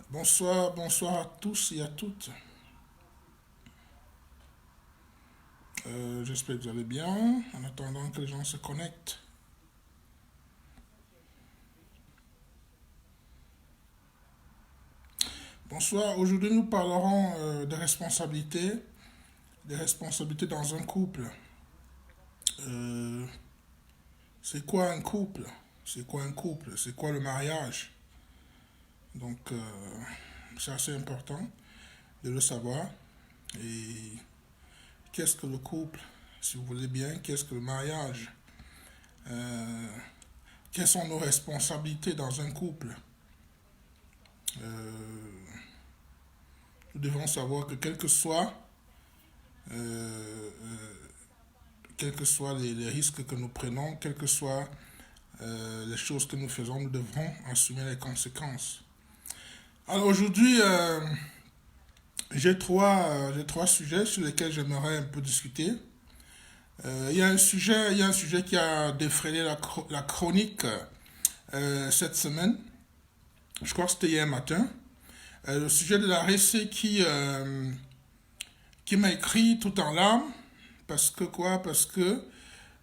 Bonsoir, bonsoir à tous et à toutes. J'espère que vous allez bien, en attendant que les gens se connectent. Bonsoir, aujourd'hui nous parlerons des responsabilités dans un couple. Euh, c'est quoi un couple? C'est quoi un couple? C'est quoi le mariage? Donc, c'est assez important de le savoir. Et qu'est-ce que le couple? Si vous voulez bien, qu'est-ce que le mariage? Euh, Quelles sont nos responsabilités dans un couple? Euh, nous devons savoir que euh, euh, quels que soient les risques que nous prenons, quelles que soient les choses que nous faisons, nous devrons assumer les conséquences. Alors aujourd'hui, j'ai trois sujets sur lesquels j'aimerais un peu discuter. Il y a un sujet qui a défrayé la chronique cette semaine. Je crois que c'était hier matin. Le sujet de la RC qui m'a écrit tout en larmes. Parce que quoi? Parce que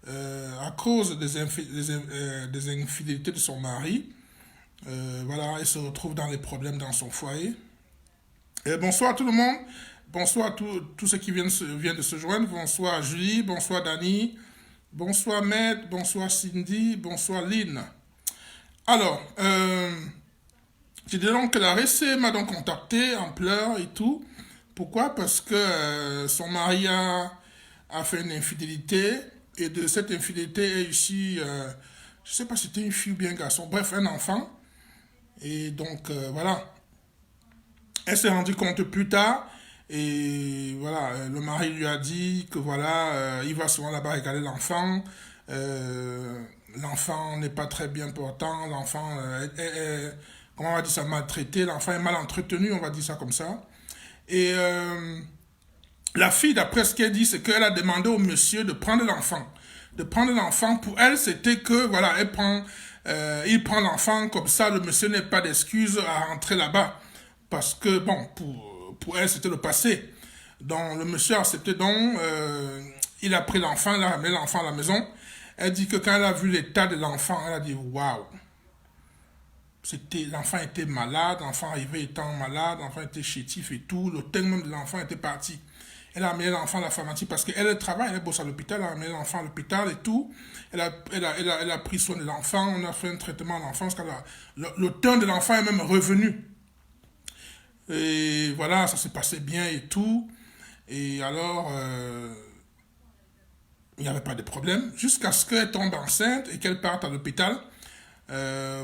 à cause des infidélités de son mari, voilà, elle se retrouve dans les problèmes dans son foyer. Et bonsoir à tout le monde. Bonsoir à tous ceux qui viennent de se joindre. Bonsoir Julie, bonsoir Dani, bonsoir Maître, bonsoir Cindy, bonsoir Lynn. Alors, j'ai dit donc que la RC m'a donc contacté en pleurs et tout. Pourquoi? Parce que son mari a fait une infidélité et de cette infidélité est issu, je sais pas si c'était une fille ou bien un garçon, bref, un enfant. Et donc, voilà. Elle s'est rendue compte plus tard et voilà, le mari lui a dit que voilà, il va souvent là-bas regarder l'enfant. Euh, L'enfant n'est pas très bien portant, l'enfant comment on va dire ça, maltraité, l'enfant est mal entretenu, on va dire ça comme ça. Et la fille, d'après ce qu'elle dit, c'est qu'elle a demandé au monsieur de prendre l'enfant. De prendre l'enfant, pour elle, c'était que, voilà, il prend l'enfant, comme ça, le monsieur n'a pas d'excuse à rentrer là-bas. Parce que, bon, pour elle, c'était le passé. Donc, le monsieur a accepté donc, il a pris l'enfant, il a ramené l'enfant à la maison. Elle dit que quand elle a vu l'état de l'enfant, elle a dit, waouh, l'enfant était malade, l'enfant arrivait étant malade, l'enfant était chétif et tout, le thème même de l'enfant était parti. Elle a amené l'enfant à la pharmacie parce qu'elle travaille, elle bosse à l'hôpital, elle a amené l'enfant à l'hôpital et tout. Elle a pris soin de l'enfant, on a fait un traitement à l'enfant, le temps de l'enfant est même revenu. Et voilà, ça s'est passé bien et tout. Et alors, il n'y avait pas de problème, jusqu'à ce qu'elle tombe enceinte et qu'elle parte à l'hôpital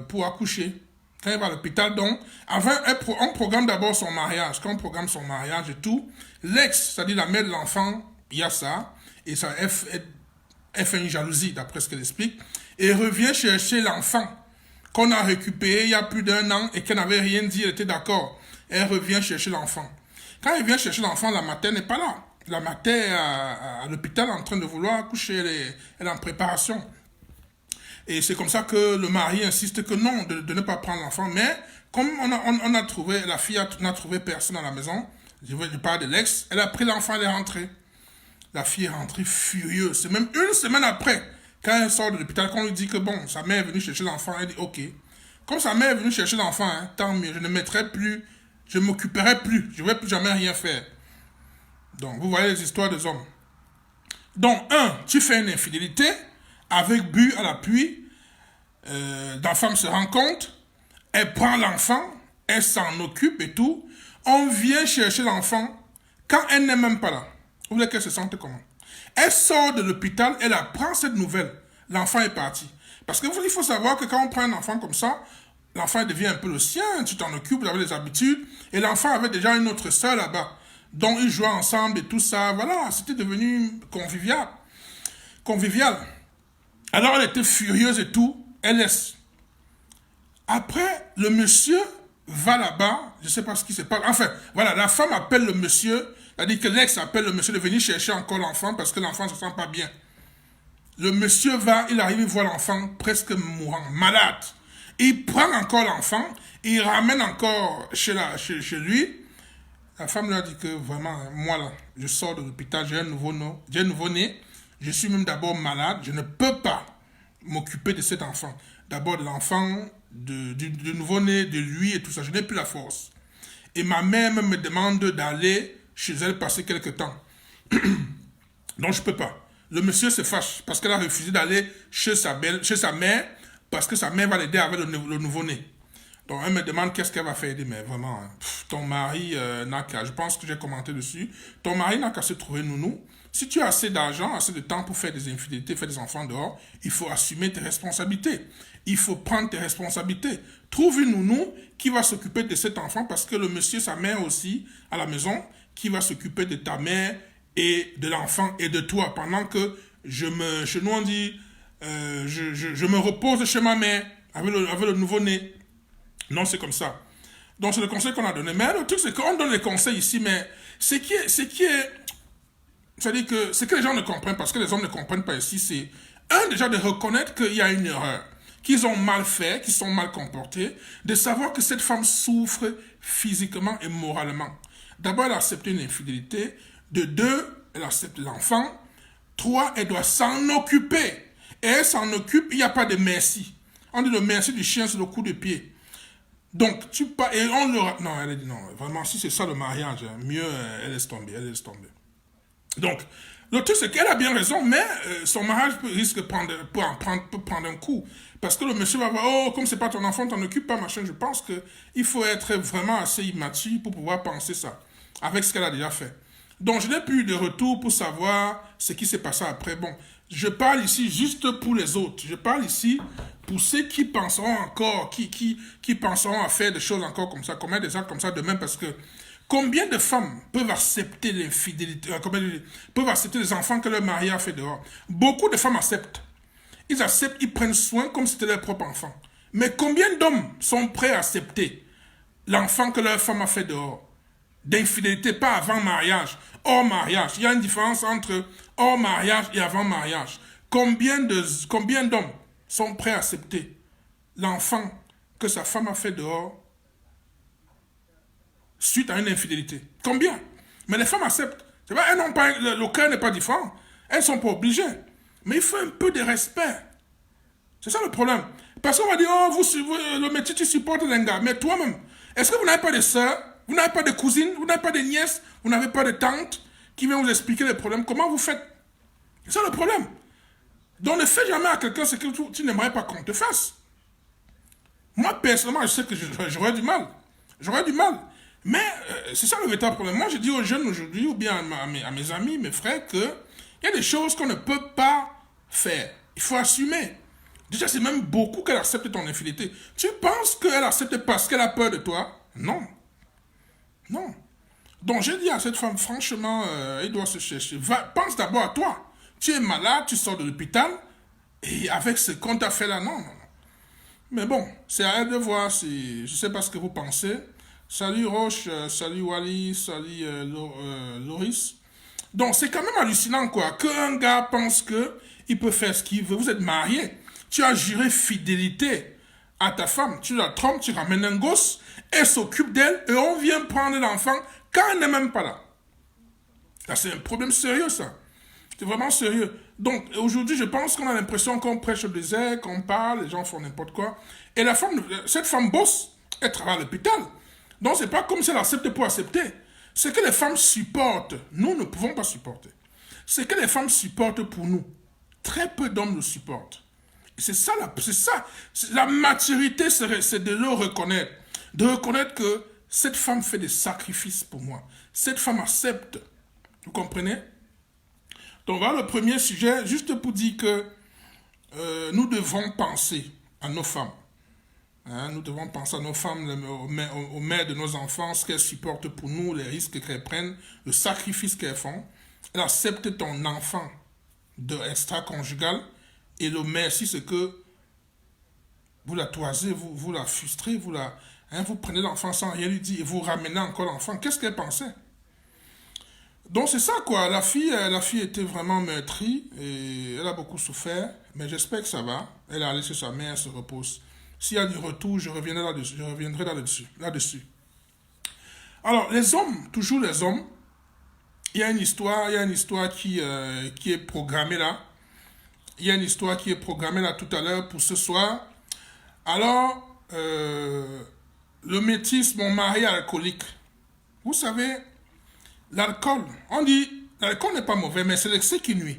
pour accoucher. Quand elle va à l'hôpital, donc, avant, on programme d'abord son mariage. Quand on programme son mariage et tout, l'ex, c'est-à-dire la mère de l'enfant, il y a ça, et ça, elle fait une jalousie, d'après ce qu'elle explique, et revient chercher l'enfant qu'on a récupéré il y a plus d'un an et qu'elle n'avait rien dit, elle était d'accord. Elle revient chercher l'enfant. Quand elle vient chercher l'enfant, la mater n'est pas là. La mater est à l'hôpital en train de vouloir accoucher, elle est en préparation. Et c'est comme ça que le mari insiste que non, de ne pas prendre l'enfant. Mais comme on a trouvé, la fille n'a trouvé personne à la maison, je parle de l'ex, elle a pris l'enfant, elle est rentrée. La fille est rentrée furieuse. C'est même une semaine après, quand elle sort de l'hôpital, qu'on lui dit que bon, sa mère est venue chercher l'enfant, elle dit ok. Comme sa mère est venue chercher l'enfant, hein, tant mieux, je ne mettrai plus, je ne m'occuperai plus, je ne vais plus jamais rien faire. Donc, vous voyez les histoires des hommes. Donc, tu fais une infidélité, avec but à l'appui, la femme se rend compte, elle prend l'enfant, elle s'en occupe et tout, on vient chercher l'enfant quand elle n'est même pas là. Vous voulez qu'elle se sente comment? Elle sort de l'hôpital, elle apprend cette nouvelle. L'enfant est parti. Parce qu'il faut savoir que quand on prend un enfant comme ça, l'enfant devient un peu le sien, tu t'en occupes, vous avez des habitudes, et l'enfant avait déjà une autre sœur là-bas. Donc ils jouaient ensemble et tout ça, voilà, c'était devenu convivial. Convivial. Alors elle était furieuse et tout, elle laisse. Après, le monsieur va là-bas, je ne sais pas ce qui se passe. Enfin, voilà, la femme appelle le monsieur, c'est-à-dire que l'ex appelle le monsieur de venir chercher encore l'enfant parce que l'enfant ne se sent pas bien. Le monsieur va, il arrive, il voit l'enfant presque mourant, malade. Il prend encore l'enfant, il ramène encore chez lui. La femme lui a dit que vraiment, moi là, je sors de l'hôpital, j'ai un nouveau-né, je suis même d'abord malade, je ne peux pas m'occuper de cet enfant. D'abord de l'enfant, du nouveau-né, de lui et tout ça, je n'ai plus la force. Et ma mère me demande d'aller chez elle passer quelques temps. Donc je ne peux pas. Le monsieur se fâche parce qu'elle a refusé d'aller chez sa mère parce que sa mère va l'aider avec le nouveau-né. Donc elle me demande qu'est-ce qu'elle va faire. Elle dit, mais vraiment, ton mari n'a qu'à, je pense que j'ai commenté dessus, ton mari n'a qu'à se trouver nounou. Si tu as assez d'argent, assez de temps pour faire des infidélités, faire des enfants dehors, il faut assumer tes responsabilités. Il faut prendre tes responsabilités. Trouve une nounou qui va s'occuper de cet enfant parce que le monsieur, sa mère aussi, à la maison, qui va s'occuper de ta mère et de l'enfant et de toi pendant que chez nous on dit, je me repose chez ma mère avec le nouveau-né. Non, c'est comme ça. Donc, c'est le conseil qu'on a donné. Mais le truc, c'est qu'on donne les conseils ici, mais ce qui est, c'est-à-dire que ce que les gens ne comprennent, parce que les hommes ne comprennent pas ici, c'est, déjà de reconnaître qu'il y a une erreur, qu'ils ont mal fait, qu'ils sont mal comportés, de savoir que cette femme souffre physiquement et moralement. D'abord, elle a accepté une infidélité. De deux, elle accepte l'enfant. Trois, elle doit s'en occuper. Et elle s'en occupe, il n'y a pas de merci. On dit le merci du chien, c'est le coup de pied. Donc, tu pars, et on le... Non, elle a dit non, vraiment, si c'est ça le mariage, mieux, elle laisse tomber, Donc, le truc, c'est qu'elle a bien raison, mais son mariage risque de prendre un coup. Parce que le monsieur va voir, oh, comme c'est pas ton enfant, t'en occupes pas, machin. Je pense qu'il faut être vraiment assez immature pour pouvoir penser ça, avec ce qu'elle a déjà fait. Donc, je n'ai plus eu de retour pour savoir ce qui s'est passé après. Bon, je parle ici juste pour les autres. Je parle ici pour ceux qui penseront encore, qui penseront à faire des choses encore comme ça, commettre des actes comme ça demain, parce que combien de femmes peuvent accepter l'infidélité, peuvent accepter les enfants que leur mari a fait dehors? Beaucoup de femmes acceptent. Ils acceptent, ils prennent soin comme si c'était leur propre enfant. Mais combien d'hommes sont prêts à accepter l'enfant que leur femme a fait dehors? D'infidélité, pas avant mariage, hors mariage. Il y a une différence entre hors mariage et avant mariage. Combien d'hommes sont prêts à accepter l'enfant que sa femme a fait dehors suite à une infidélité? Combien? Mais les femmes acceptent. C'est vrai, elles n'ont pas, le cœur n'est pas différent. Elles ne sont pas obligées. Mais il faut un peu de respect. C'est ça le problème. Parce qu'on va dire, oh, le métier, tu supportes un gars. Mais toi-même, est-ce que vous n'avez pas de sœurs? Vous n'avez pas de cousines? Vous n'avez pas de nièces? Vous n'avez pas de tantes qui viennent vous expliquer les problèmes? Comment vous faites? C'est ça le problème. Donc ne fais jamais à quelqu'un ce que tu n'aimerais pas qu'on te fasse. Moi, personnellement, je sais que j'aurais du mal. J'aurais du mal. Mais c'est ça le véritable problème. Moi, je dis aux jeunes aujourd'hui, ou bien à mes amis, mes frères, qu'il y a des choses qu'on ne peut pas faire. Il faut assumer. Déjà, c'est même beaucoup qu'elle accepte ton infidélité. Tu penses qu'elle accepte parce qu'elle a peur de toi? Non. Non. Donc, j'ai dit à cette femme, franchement, elle doit se chercher. Pense d'abord à toi. Tu es malade, tu sors de l'hôpital, et avec ce qu'on t'a fait là, non. Mais bon, c'est à elle de voir si... Je ne sais pas ce que vous pensez. Salut Roche, salut Wally, salut Loris. Donc, c'est quand même hallucinant, quoi, qu'un gars pense qu'il peut faire ce qu'il veut. Vous êtes mariés. Tu as juré fidélité à ta femme. Tu la trompes, tu ramènes un gosse, elle s'occupe d'elle, et on vient prendre l'enfant quand elle n'est même pas là. Là, c'est un problème sérieux, ça. C'est vraiment sérieux. Donc, aujourd'hui, je pense qu'on a l'impression qu'on prêche au désert, qu'on parle, les gens font n'importe quoi. Et cette femme bosse, elle travaille à l'hôpital. Donc, c'est pas comme si elle accepte pour accepter. Ce que les femmes supportent, nous ne pouvons pas supporter. Ce que les femmes supportent pour nous, très peu d'hommes le supportent. C'est ça, la maturité, c'est de le reconnaître. De reconnaître que cette femme fait des sacrifices pour moi. Cette femme accepte. Vous comprenez? Donc voilà le premier sujet, juste pour dire que nous devons penser à nos femmes. Hein, nous devons penser à nos femmes, aux mères de nos enfants, ce qu'elles supportent pour nous, les risques qu'elles prennent, le sacrifice qu'elles font. Elles acceptent ton enfant de extra-conjugal et le merci, c'est que vous la toisez, vous la frustrez, vous prenez l'enfant sans rien lui dire et vous ramenez encore l'enfant. Qu'est-ce qu'elle pensait? Donc c'est ça quoi, la fille était vraiment meurtrie et elle a beaucoup souffert, mais j'espère que ça va. Elle est allée chez sa mère, elle se repose S'il y a du retour, je reviendrai là-dessus. Là-dessus. Alors, les hommes, toujours les hommes, il y a une histoire qui est programmée là. Il y a une histoire qui est programmée là tout à l'heure pour ce soir. Alors, le métis, mon mari alcoolique. Vous savez, l'alcool, on dit, l'alcool n'est pas mauvais, mais c'est l'excès qui nuit.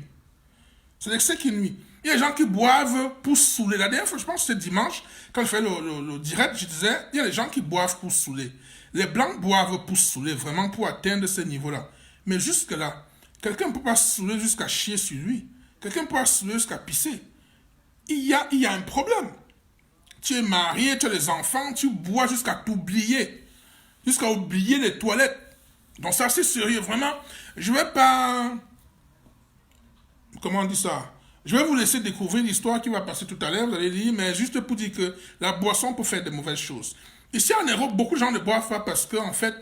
C'est l'excès qui nuit. Il y a des gens qui boivent pour saouler. La dernière fois, je pense que c'était dimanche, quand je fais le direct, je disais, il y a des gens qui boivent pour saouler. Les blancs boivent pour saouler, vraiment pour atteindre ce niveau-là. Mais jusque-là, quelqu'un ne peut pas saouler jusqu'à chier sur lui. Quelqu'un ne peut pas saouler jusqu'à pisser. Il y a un problème. Tu es marié, tu as des enfants, tu bois jusqu'à t'oublier. Jusqu'à oublier les toilettes. Donc ça, c'est sérieux, vraiment. Je vais pas... Comment on dit ça? Je vais vous laisser découvrir l'histoire qui va passer tout à l'heure, vous allez lire, mais juste pour dire que la boisson peut faire de mauvaises choses. Ici en Europe, beaucoup de gens ne boivent pas parce que, en fait,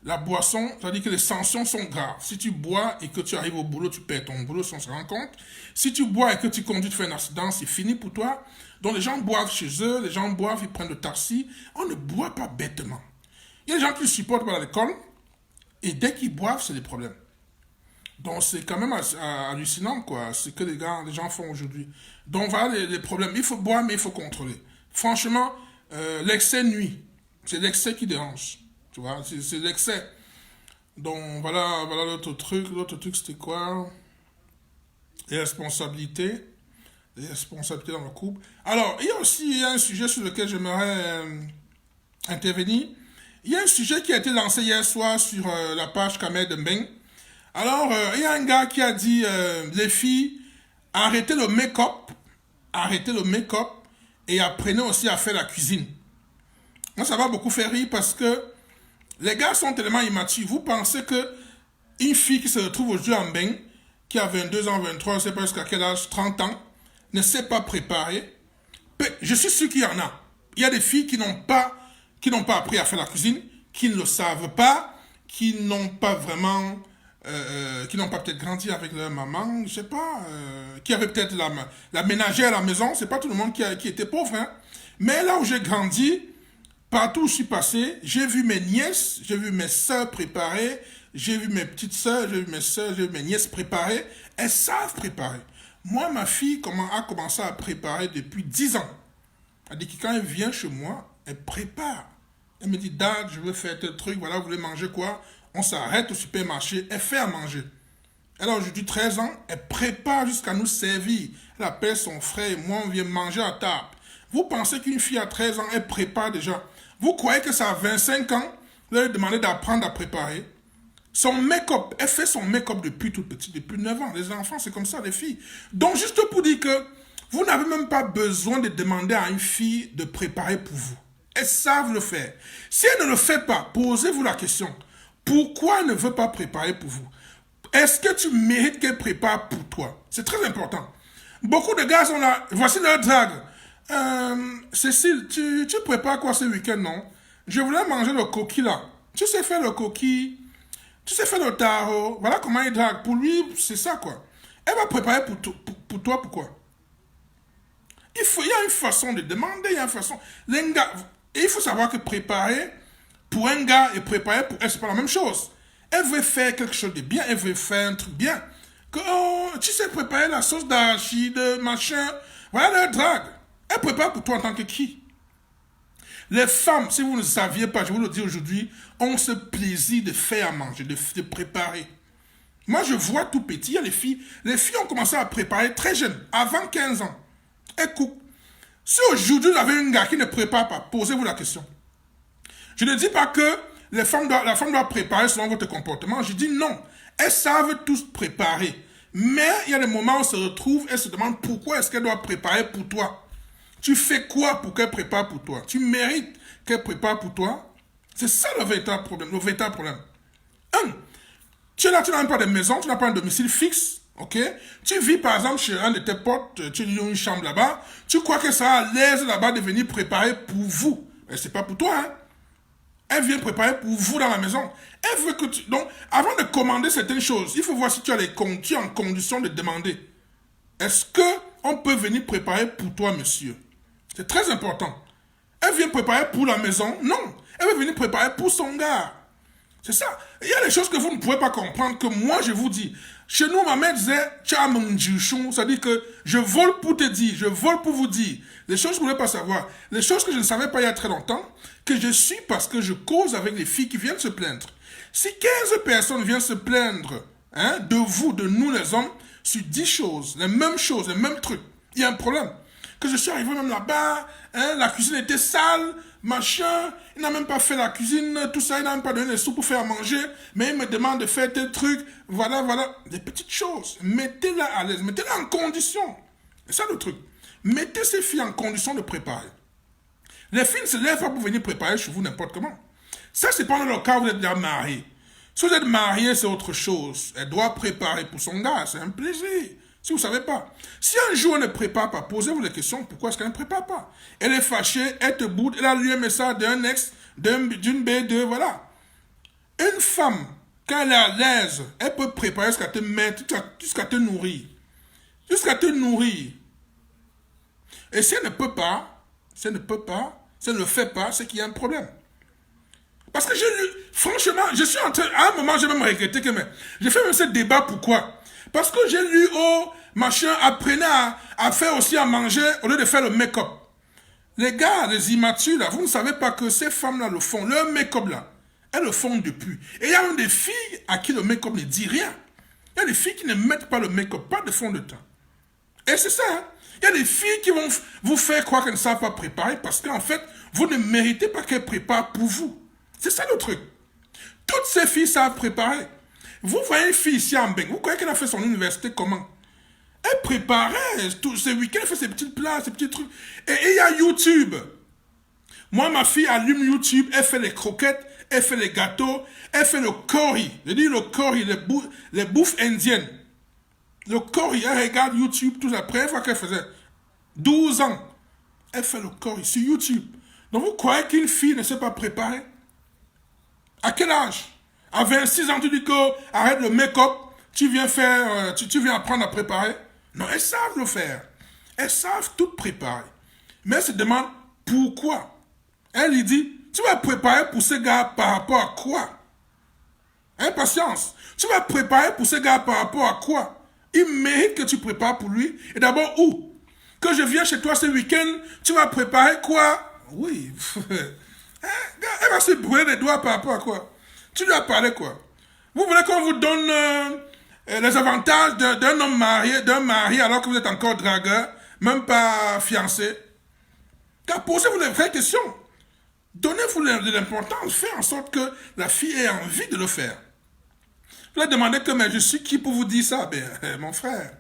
la boisson, c'est-à-dire que les sanctions sont graves. Si tu bois et que tu arrives au boulot, tu perds ton boulot sans se rendre compte. Si tu bois et que tu conduis, tu fais un accident, c'est fini pour toi. Donc les gens boivent chez eux, les gens boivent, ils prennent le taxi. On ne boit pas bêtement. Il y a des gens qui ne supportent pas l'alcool et dès qu'ils boivent, c'est des problèmes. Donc c'est quand même hallucinant, quoi, ce que les gens font aujourd'hui. Donc voilà les problèmes. Il faut boire, mais il faut contrôler. Franchement, l'excès nuit. C'est l'excès qui dérange. Tu vois, c'est l'excès. Donc voilà l'autre truc. L'autre truc, c'était quoi? Les responsabilités. Les responsabilités dans le couple. Alors, il y a aussi un sujet sur lequel j'aimerais intervenir. Il y a un sujet qui a été lancé hier soir sur la page Kamel Dembeng. Alors, il y a un gars qui a dit, les filles, arrêtez le make-up et apprenez aussi à faire la cuisine. Moi, ça va beaucoup faire rire parce que les gars sont tellement immatures. Vous pensez que une fille qui se retrouve aujourd'hui en bain, qui a 22 ans, 23, je ne sais pas jusqu'à quel âge, 30 ans, ne sait pas préparer. Je suis sûr qu'il y en a. Il y a des filles qui n'ont pas appris à faire la cuisine, qui ne le savent pas, qui n'ont pas vraiment... qui n'ont pas peut-être grandi avec leur maman, je sais pas, qui avait peut-être la ménagère à la maison, c'est pas tout le monde qui était pauvre, hein. Mais là où j'ai grandi, partout où je suis passé, j'ai vu mes nièces, j'ai vu mes soeurs préparer, j'ai vu mes petites soeurs, j'ai vu mes soeurs, j'ai vu mes nièces préparer, elles savent préparer. Moi, ma fille a commencé à préparer depuis 10 ans. Elle dit que quand elle vient chez moi, elle prépare. Elle me dit, Dad, je veux faire tel truc, voilà, vous voulez manger quoi? On s'arrête au supermarché, elle fait à manger. Elle a aujourd'hui 13 ans, elle prépare jusqu'à nous servir. Elle appelle son frère et moi, on vient manger à table. Vous pensez qu'une fille à 13 ans, elle prépare déjà? Vous croyez que ça a 25 ans, vous lui demandez d'apprendre à préparer? Son make-up, elle fait son make-up depuis toute petite, depuis 9 ans. Les enfants, c'est comme ça, les filles. Donc, juste pour dire que vous n'avez même pas besoin de demander à une fille de préparer pour vous. Elles savent le faire. Si elle ne le fait pas, posez-vous la question. Pourquoi elle ne veut pas préparer pour vous? Est-ce que tu mérites qu'elle prépare pour toi? C'est très important. Beaucoup de gars sont là. Voici leur drague. Cécile, tu prépares quoi ce week-end, non? Je voulais manger le coquille là. Tu sais faire le coquille. Tu sais faire le tarot. Voilà comment il drague. Pour lui, c'est ça, quoi. Elle va préparer pour toi, pourquoi? Il y a une façon de demander, il y a une façon. Les gars, il faut savoir que préparer pour un gars et préparer pour elle, c'est pas la même chose. Elle veut faire quelque chose de bien, elle veut faire un truc bien. Que, tu sais préparer la sauce d'arachide, machin. Voilà le drague. Elle prépare pour toi en tant que qui? Les femmes, si vous ne saviez pas, je vous le dis aujourd'hui, ont ce plaisir de faire à manger, de préparer. Moi, je vois tout petit, il y a les filles ont commencé à préparer très jeunes, avant 15 ans. Elles coupent. Si aujourd'hui, vous avez un gars qui ne prépare pas, posez-vous la question. Je ne dis pas que la femme doit préparer selon votre comportement. Je dis non. Elles savent tous préparer. Mais il y a des moments où elles se retrouvent, elles se demandent pourquoi est-ce qu'elle doit préparer pour toi. Tu fais quoi pour qu'elle prépare pour toi? Tu mérites qu'elle prépare pour toi? C'est ça le véritable problème. Tu es là, tu n'as même pas de maison, tu n'as pas un domicile fixe. Ok? Tu vis par exemple chez un de tes potes, tu as une chambre là-bas. Tu crois qu'elle sera à l'aise là-bas de venir préparer pour vous. Mais c'est pas pour toi, hein? Elle vient préparer pour vous dans la maison. Elle veut que tu... Donc, avant de commander certaines choses, il faut voir si tu es en condition de demander. Est-ce qu'on peut venir préparer pour toi, monsieur? C'est très important. Elle vient préparer pour la maison? Non. Elle veut venir préparer pour son gars. C'est ça. Il y a des choses que vous ne pouvez pas comprendre, que moi je vous dis. Chez nous, ma mère disait, c'est-à-dire que je vole pour te dire, je vole pour vous dire. Les choses que vous ne voulez pas savoir. Les choses que je ne savais pas il y a très longtemps, que je suis parce que je cause avec les filles qui viennent se plaindre. Si 15 personnes viennent se plaindre de vous, de nous les hommes, sur 10 choses, les mêmes choses, les mêmes trucs, il y a un problème. Que je suis arrivé même là-bas, la cuisine était sale, machin, il n'a même pas fait la cuisine, tout ça, il n'a même pas donné les sous pour faire manger, mais il me demande de faire tel truc, voilà, des petites choses. Mettez-la à l'aise, mettez-la en condition. C'est ça le truc. Mettez ces filles en condition de préparer. Les filles ne se lèvent pas pour venir préparer chez vous n'importe comment. Ça, c'est pas dans le cas où vous êtes déjà marié. Si vous êtes marié, c'est autre chose. Elle doit préparer pour son gars, c'est un plaisir. Si vous ne savez pas. Si un jour elle ne prépare pas, posez-vous la question, pourquoi est-ce qu'elle ne prépare pas? Elle est fâchée, elle te boude, elle a lu un message d'un ex, d'une B2, voilà. Une femme, quand elle est à l'aise, elle peut préparer jusqu'à te mettre, jusqu'à te nourrir. Jusqu'à te nourrir. Et si elle ne peut pas, si elle ne le fait pas, c'est qu'il y a un problème. Parce que j'ai lu, franchement, je suis en train, à un moment, j'ai même regretté que, j'ai fait même ce débat, pourquoi? Parce que j'ai lu, apprenez à faire aussi à manger au lieu de faire le make-up. Les gars, les immatures, là, vous ne savez pas que ces femmes-là le font. Leur make-up, là, elles le font depuis. Et il y a même des filles à qui le make-up ne dit rien. Il y a des filles qui ne mettent pas le make-up, pas de fond de teint. Et c'est ça, hein. Il y a des filles qui vont vous faire croire qu'elles ne savent pas préparer parce qu'en fait, vous ne méritez pas qu'elles préparent pour vous. C'est ça le truc. Toutes ces filles savent préparer. Vous voyez une fille ici en Beng, vous croyez qu'elle a fait son université comment? Elle préparait tous ces week-ends, elle fait ses petits plats, ses petits trucs. Et il y a YouTube. Moi, ma fille allume YouTube, elle fait les croquettes, elle fait les gâteaux, elle fait le curry. Je dis le curry, les bouffes indiennes. Le curry, elle regarde YouTube, tout la première fois qu'elle faisait 12 ans. Elle fait le curry sur YouTube. Donc vous croyez qu'une fille ne sait pas préparer? À quel âge? À 26 ans, tu dis que arrête le make-up, tu viens faire, tu viens apprendre à préparer. Non, elles savent le faire. Elles savent tout préparer. Mais elles se demandent pourquoi. Elle lui dit, tu vas préparer pour ce gars par rapport à quoi? Impatience. Tu vas préparer pour ce gars par rapport à quoi? Il mérite que tu prépares pour lui. Et d'abord, où? Que je viens chez toi ce week-end, tu vas préparer quoi? Oui. Elle va se brûler les doigts par rapport à quoi? Tu lui as parlé quoi? Vous voulez qu'on vous donne les avantages d'un homme marié, d'un mari alors que vous êtes encore dragueur, même pas fiancé? Car posez-vous les vraies questions. Donnez-vous de l'importance. Faites en sorte que la fille ait envie de le faire. Vous leur demandez que mais je suis qui pour vous dire ça? Ben, mon frère,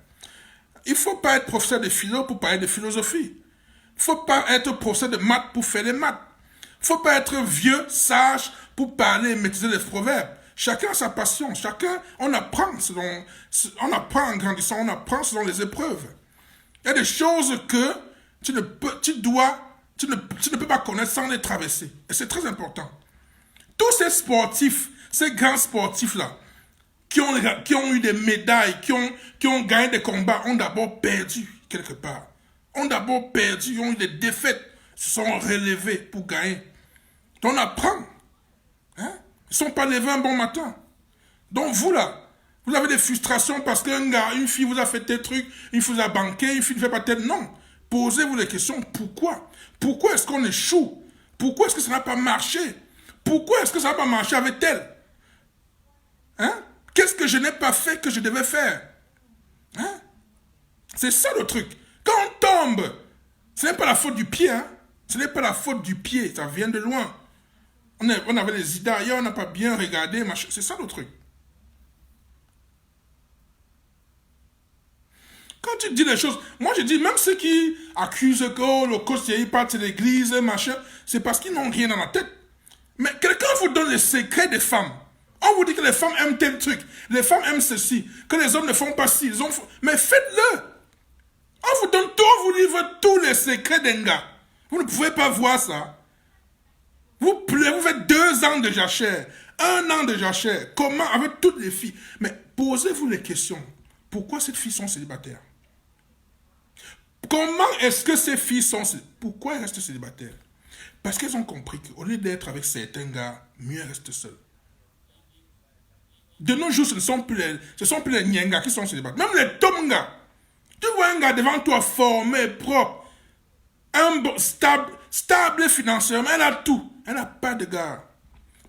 il ne faut pas être professeur de philo pour parler de philosophie. Il ne faut pas être professeur de maths pour faire les maths. Il ne faut pas être vieux, sage pour parler et maîtriser les proverbes. Chacun a sa passion. Chacun, on apprend en grandissant, on apprend selon les épreuves. Il y a des choses que tu ne peux pas connaître sans les traverser. Et c'est très important. Tous ces sportifs, ces grands sportifs-là, qui ont eu des médailles, qui ont gagné des combats, ont d'abord perdu quelque part. Ont d'abord perdu, ont eu des défaites, se sont relevés pour gagner. Donc on apprend. Hein? Ils ne sont pas levés un bon matin. Donc vous là, vous avez des frustrations parce qu'un gars, une fille vous a fait tel truc, une fille vous a banqué, une fille ne fait pas tel. Non. Posez-vous les questions. Pourquoi? Pourquoi est-ce qu'on échoue? Pourquoi est-ce que ça n'a pas marché? Pourquoi est-ce que ça n'a pas marché avec elle? Hein? Qu'est-ce que je n'ai pas fait que je devais faire? Hein? C'est ça le truc. Quand on tombe, ce n'est pas la faute du pied. Hein? Ce n'est pas la faute du pied. Ça vient de loin. On avait les idées ailleurs, on n'a pas bien regardé. C'est ça le truc. Quand tu dis les choses, moi je dis, même ceux qui accusent que le conseiller part de l'église, machin, c'est parce qu'ils n'ont rien dans la tête. Mais quelqu'un vous donne les secrets des femmes. On vous dit que les femmes aiment tel truc, les femmes aiment ceci, que les hommes ne font pas ci, mais faites-le. On vous donne tout, on vous livre tous les secrets d'un gars. Vous ne pouvez pas voir ça. Vous faites 2 ans de jachère, 1 an de jachère. Comment? Avec toutes les filles. Mais posez-vous les questions. Pourquoi ces filles sont célibataires? Comment est-ce que ces filles sont célibataires? Pourquoi elles restent célibataires? Parce qu'elles ont compris qu'au lieu d'être avec certains gars, mieux rester seul. De nos jours, ce ne sont plus les Nyengas qui sont célibataires. Même les Tonga. Tu vois un gars devant toi formé, propre, stable financièrement, elle a tout. Elle n'a pas de gars.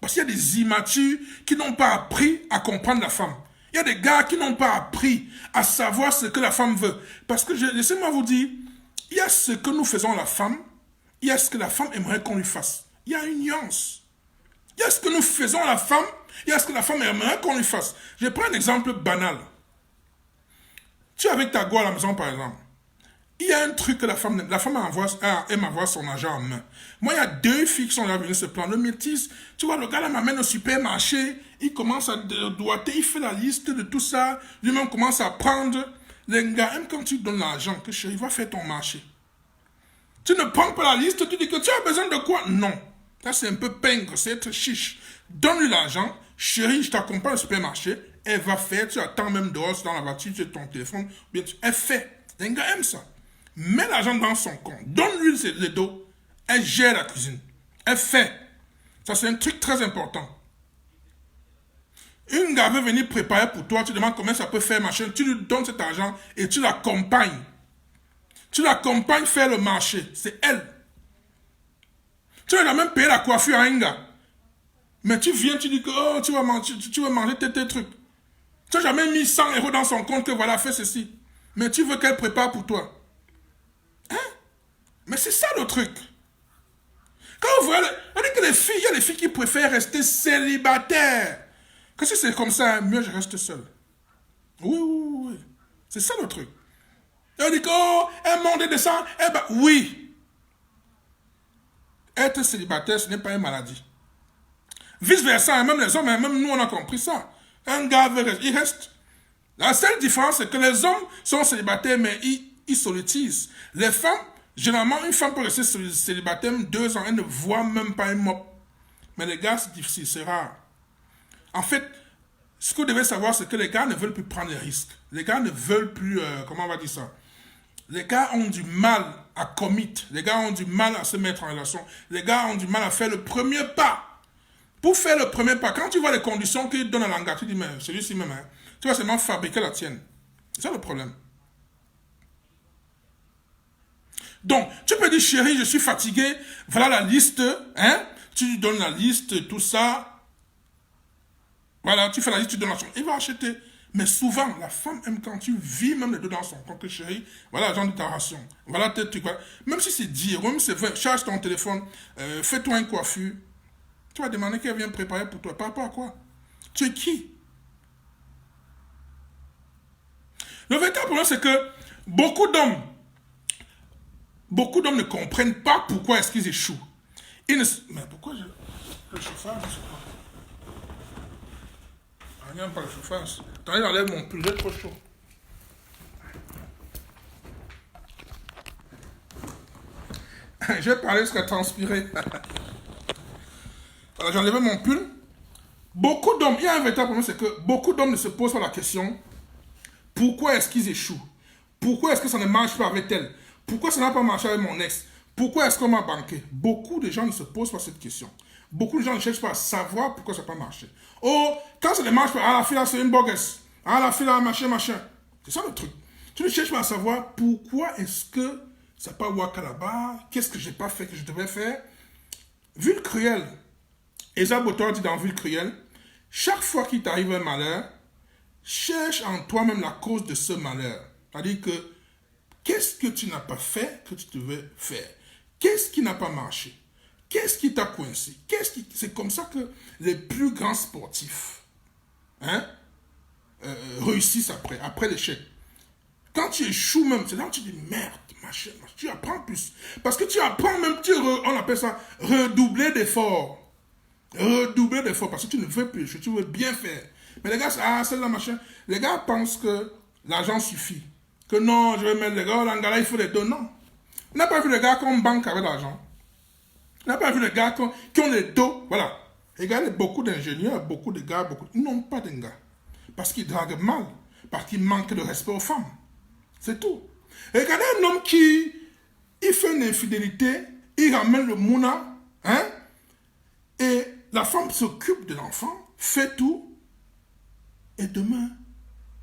Parce qu'il y a des immatures qui n'ont pas appris à comprendre la femme. Il y a des gars qui n'ont pas appris à savoir ce que la femme veut. Parce que, laissez-moi vous dire, il y a ce que nous faisons à la femme, il y a ce que la femme aimerait qu'on lui fasse. Il y a une nuance. Il y a ce que nous faisons à la femme, il y a ce que la femme aimerait qu'on lui fasse. Je prends un exemple banal. Tu es avec ta go à la maison, par exemple. Il y a un truc que la femme aime avoir son argent en main. Moi, il y a 2 filles qui sont là venues se prendre. Le métis, tu vois, le gars là m'amène au supermarché, il commence à doigter, il fait la liste de tout ça, lui-même commence à prendre. Les gars aiment quand tu donnes l'argent, que chérie, va faire ton marché. Tu ne prends pas la liste, tu dis que tu as besoin de quoi? Non. Ça, c'est un peu pingre, c'est être chiche. Donne-lui l'argent, chérie, je t'accompagne au supermarché, elle va faire, tu attends même dehors, dans la voiture, tu as ton téléphone, bien, elle fait. Les gars aiment ça. Mets l'argent dans son compte, donne-lui le dos, elle gère la cuisine, elle fait. Ça, c'est un truc très important. Une gars veut venir préparer pour toi, tu demandes combien ça peut faire, machin, tu lui donnes cet argent et tu l'accompagnes. Tu l'accompagnes faire le marché, c'est elle. Tu vas même payer la coiffure à un gars. Mais tu viens, tu dis que oh, tu vas manger tes trucs. Tu n'as jamais mis 100 € dans son compte que voilà, fais ceci. Mais tu veux qu'elle prépare pour toi. Hein? Mais c'est ça le truc. Quand vous voyez, on dit que il y a des filles qui préfèrent rester célibataires. Que si c'est comme ça, mieux je reste seul. Oui. C'est ça le truc. Et on dit que, oh, elle monte et descend. Eh ben, oui. Être célibataire, ce n'est pas une maladie. Vice versa, même les hommes, même nous, on a compris ça. Un gars veut rester, il reste. La seule différence, c'est que les hommes sont célibataires, mais ils sollicitent. Les femmes, généralement, une femme peut rester célibataire 2 ans, elle ne voit même pas un mot. Mais les gars, c'est difficile, c'est rare. En fait, ce que vous devez savoir, c'est que les gars ne veulent plus prendre les risques. Les gars ne veulent plus, comment on va dire ça? Les gars ont du mal à commit. Les gars ont du mal à se mettre en relation. Les gars ont du mal à faire le premier pas. Pour faire le premier pas, quand tu vois les conditions qu'ils donnent à l'engagement, tu dis, mais celui-ci même, hein, tu vas seulement fabriquer la tienne. C'est ça le problème. Donc, tu peux dire, chérie, je suis fatigué, voilà la liste, hein, tu lui donnes la liste, tout ça. Voilà, tu fais la liste, tu donnes la chambre. Il va acheter. Mais souvent, la femme aime quand tu vis même les deux dans son compte, chérie, voilà l'argent de ta ration, voilà tes trucs, voilà. Même si c'est 10 €, même si c'est 20, charge ton téléphone, fais-toi une coiffure. Tu vas demander qu'elle vienne préparer pour toi. Par rapport à quoi? Tu es qui? Le véritable problème, c'est que beaucoup d'hommes ne comprennent pas pourquoi est-ce qu'ils échouent. Mais pourquoi le chauffage, je sais pas. Ah, n'aime pas le chauffage. Attendez, j'enlève mon pull, j'ai trop chaud. Je vais parler jusqu'à transpirer. Alors, j'ai enlevé mon pull. Beaucoup d'hommes, il y a un véritable problème, c'est que beaucoup d'hommes ne se posent pas la question pourquoi est-ce qu'ils échouent? Pourquoi est-ce que ça ne marche pas avec elle? Pourquoi ça n'a pas marché avec mon ex? Pourquoi est-ce qu'on m'a banqué? Beaucoup de gens ne se posent pas cette question. Beaucoup de gens ne cherchent pas à savoir pourquoi ça n'a pas marché. Oh, quand ça ne marche pas, ah la fille là c'est une boguesse. Ah la fille là machin. C'est ça le truc. Tu ne cherches pas à savoir pourquoi est-ce que ça n'a pas worké là-bas? Qu'est-ce que j'ai pas fait que je devais faire? Ville cruelle. Esa Botor dit dans Ville cruelle, chaque fois qu'il t'arrive un malheur, cherche en toi-même la cause de ce malheur. C'est-à-dire que, qu'est-ce que tu n'as pas fait que tu devais faire? Qu'est-ce qui n'a pas marché? Qu'est-ce qui t'a coincé? C'est comme ça que les plus grands sportifs réussissent après l'échec. Quand tu échoues même, c'est là où tu dis merde, machin, tu apprends plus. Parce que tu apprends même, on appelle ça redoubler d'efforts. Redoubler d'efforts parce que tu ne veux plus échouer, tu veux bien faire. Mais les gars, c'est la machin. Les gars pensent que l'argent suffit. Que non, je vais mettre les gars, là, il faut les donner. Non. On n'a pas vu les gars qui ont banque avec l'argent. On n'a pas vu les gars qui ont les dos. Voilà. Regardez, beaucoup d'ingénieurs, beaucoup de gars, ils n'ont pas de gars. Parce qu'ils draguent mal. Parce qu'ils manquent de respect aux femmes. C'est tout. Regardez un homme qui, il fait une infidélité, il ramène le mouna, Hein? Et la femme s'occupe de l'enfant, fait tout, et demain,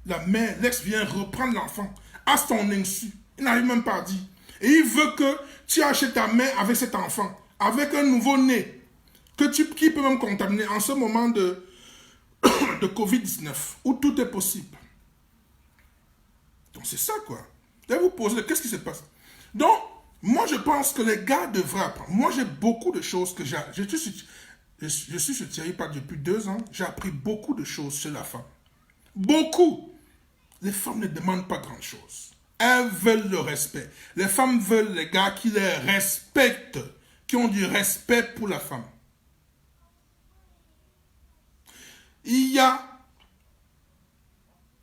la mère, l'ex vient reprendre l'enfant à son insu. Il n'arrive même pas à dire. Et il veut que tu achètes ta mère avec cet enfant, avec un nouveau-né, qui peut même contaminer en ce moment de Covid-19, où tout est possible. Donc c'est ça quoi. Et vous posez, qu'est-ce qui se passe? Donc, moi je pense que les gars devraient apprendre. Moi j'ai beaucoup de choses que je suis sur Thierry Pat depuis 2 ans. J'ai appris beaucoup de choses chez la femme. Beaucoup. Les femmes ne demandent pas grand-chose. Elles veulent le respect. Les femmes veulent les gars qui les respectent, qui ont du respect pour la femme. Il y a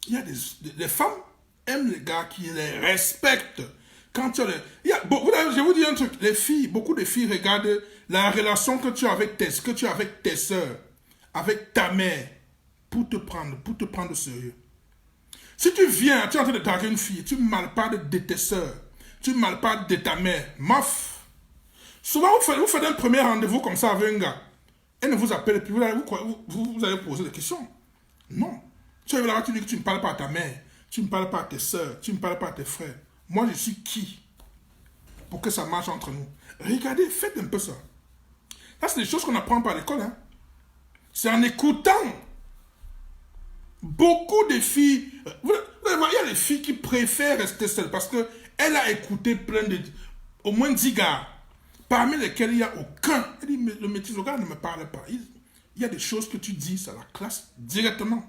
des femmes aiment les gars qui les respectent. Quand tu as je vais vous dire un truc. Les filles, beaucoup de filles regardent la relation que tu as avec tes soeurs, avec ta mère, pour te prendre au sérieux. Si tu viens, tu es en train de draguer une fille, tu ne mal parles de tes soeurs, tu ne mal parles de ta mère, maf. Souvent, vous faites un premier rendez-vous comme ça avec un gars. Elle ne vous appelle plus, vous allez poser des questions. Non. Tu arrives là-bas, tu dis que tu ne parles pas à ta mère, tu ne parles pas à tes soeurs, tu ne parles pas à tes frères. Moi, je suis qui pour que ça marche entre nous? Regardez, faites un peu ça. Ça, c'est des choses qu'on n'apprend pas à l'école. Hein. C'est en écoutant. Beaucoup de filles, vous allez voir, il y a des filles qui préfèrent rester seules parce qu'elle a écouté au moins 10 gars, parmi lesquels il n'y a aucun. Elle dit, mais le métis, le gars ne me parle pas. Il y a des choses que tu dis, ça la classe directement.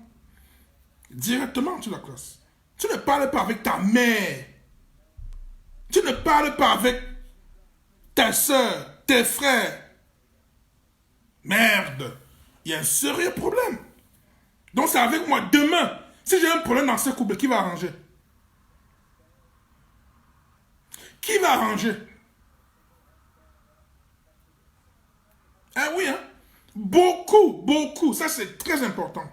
Directement, tu la classes. Tu ne parles pas avec ta mère. Tu ne parles pas avec ta soeur, tes frères. Merde. Il y a un sérieux problème. Donc c'est avec moi. Demain, si j'ai un problème dans ce couple, qui va arranger? Qui va arranger? Ah oui, hein? Beaucoup. Ça, c'est très important.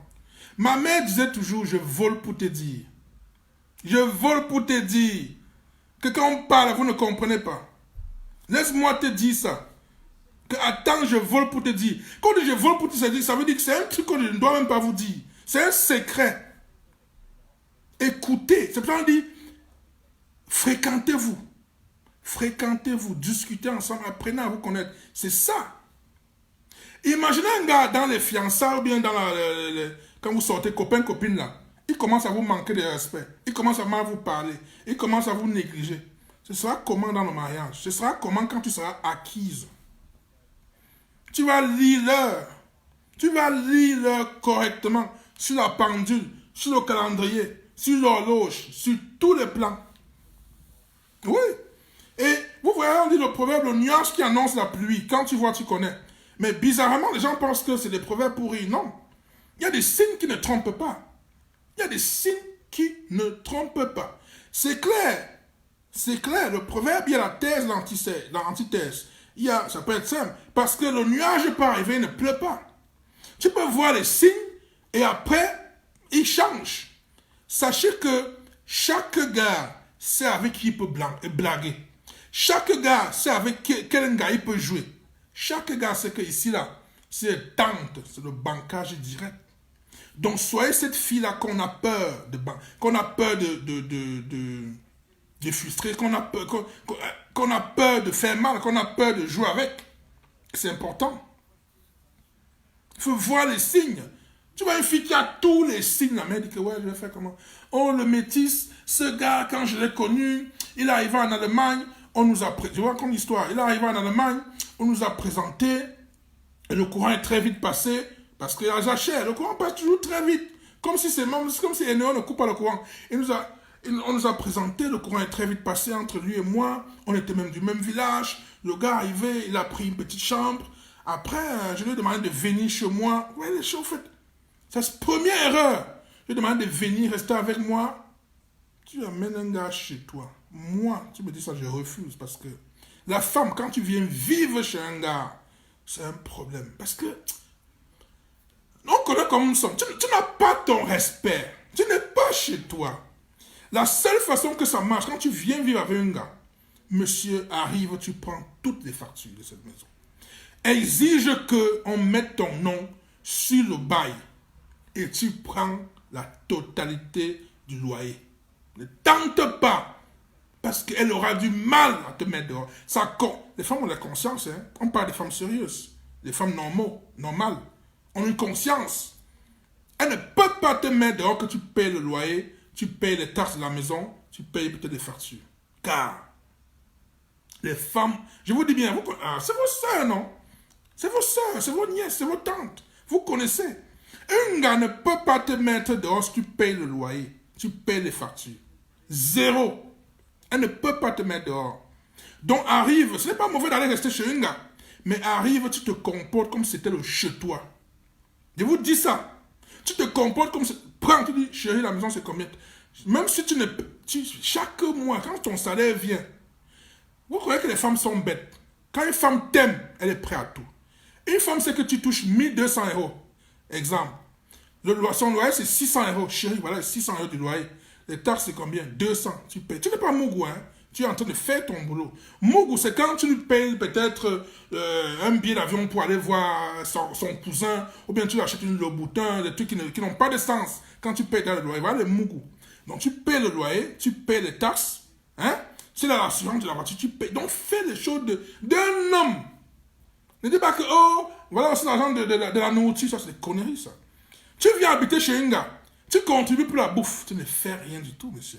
Ma mère disait toujours, je vole pour te dire. Je vole pour te dire que quand on parle, vous ne comprenez pas. Laisse-moi te dire ça. Que attends, je vole pour te dire. Quand on dit je vole pour te dire, ça veut dire que c'est un truc que je ne dois même pas vous dire. C'est un secret. Écoutez. C'est pour ça qu'on dit, fréquentez-vous. Fréquentez-vous, discutez ensemble, apprenez à vous connaître. C'est ça. Imaginez un gars dans les fiançailles ou bien dans quand vous sortez copain-copine là. Il commence à vous manquer de respect. Il commence à mal vous parler. Il commence à vous négliger. Ce sera comment dans le mariage? Ce sera comment quand tu seras acquise? Tu vas lire l'heure. Tu vas lire l'heure correctement sur la pendule, sur le calendrier, sur l'horloge, sur tous les plans. Oui. Et vous voyez, on dit le proverbe, le nuage qui annonce la pluie. Quand tu vois, tu connais. Mais bizarrement, les gens pensent que c'est des proverbes pourris. Non. Il y a des signes qui ne trompent pas. Il y a des signes qui ne trompent pas. C'est clair. C'est clair. Le proverbe, il y a la thèse, l'antithèse. Ça peut être simple. Parce que le nuage peut arriver, il ne pleut pas. Tu peux voir les signes et après, il change. Sachez que chaque gars sait avec qui il peut blaguer. Chaque gars sait avec quel gars il peut jouer. Chaque gars sait que ici, là, c'est tente, c'est le bancage direct. Donc, soyez cette fille-là qu'on a peur de frustrer, qu'on a peur de faire mal, qu'on a peur de jouer avec. C'est important. Il faut voir les signes. Tu vois une fille qui a tous les signes, la mère dit que ouais, je vais faire comment? Oh, le métis, ce gars, quand je l'ai connu, il est arrivé en Allemagne, on nous a présenté, tu vois comme histoire, il est arrivé en Allemagne, on nous a présenté, et le courant est très vite passé, parce que à Zacher, le courant passe toujours très vite, comme si Eneo ne coupe pas le courant. On nous a présenté, le courant est très vite passé entre lui et moi, on était même du même village, le gars arrivé, il a pris une petite chambre, après, je lui ai demandé de venir chez moi, ouais, les choses, en fait, c'est la première erreur, je lui ai demandé de venir rester avec moi, tu amènes un gars chez toi, moi, tu me dis ça, je refuse, parce que la femme, quand tu viens vivre chez un gars, c'est un problème, parce que on connaît comme nous sommes, tu n'as pas ton respect, tu n'es pas chez toi. La seule façon que ça marche, quand tu viens vivre avec un gars, monsieur arrive, tu prends toutes les factures de cette maison. exige qu'on mette ton nom sur le bail et tu prends la totalité du loyer. Ne tente pas parce qu'elle aura du mal à te mettre dehors. Les femmes ont la conscience, hein? On parle des femmes sérieuses, des femmes normales, ont une conscience. Elle ne peut pas te mettre dehors que tu payes le loyer, tu payes les taxes de la maison, tu payes peut-être des factures. Car les femmes, je vous dis bien, c'est vos soeurs, non? C'est vos soeurs, c'est vos nièces, c'est vos tantes. Vous connaissez. Un gars ne peut pas te mettre dehors si tu payes le loyer, tu payes les factures. Zéro. Elle ne peut pas te mettre dehors. Donc arrive, ce n'est pas mauvais d'aller rester chez un gars, mais arrive, tu te comportes comme si c'était le chez toi. Je vous dis ça. Tu te comportes comme si... Prends, tu dis, chérie, la maison c'est combien? Même si tu ne... chaque mois, quand ton salaire vient, vous croyez que les femmes sont bêtes. Quand une femme t'aime, elle est prête à tout. Une femme sait que tu touches 1200 €. Exemple. Son loyer, c'est 600 €. Chérie, voilà, 600 € du loyer. Les taxes, c'est combien? 200. Tu payes. Tu n'es pas Mougou, hein. Tu es en train de faire ton boulot. Mougou, c'est quand tu lui payes peut-être un billet d'avion pour aller voir son cousin, ou bien tu lui achètes une Louboutin, des trucs qui n'ont pas de sens quand tu payes dans le loyer. Voilà le Mougou. Donc tu payes le loyer, tu payes les taxes, hein. C'est l'assurance de la voiture, tu payes. Donc fais les choses d'un homme. Ne dis pas que, oh, voilà, c'est l'argent de la nourriture, ça c'est des conneries, ça. Tu viens habiter chez un gars, tu contribues pour la bouffe, tu ne fais rien du tout, monsieur.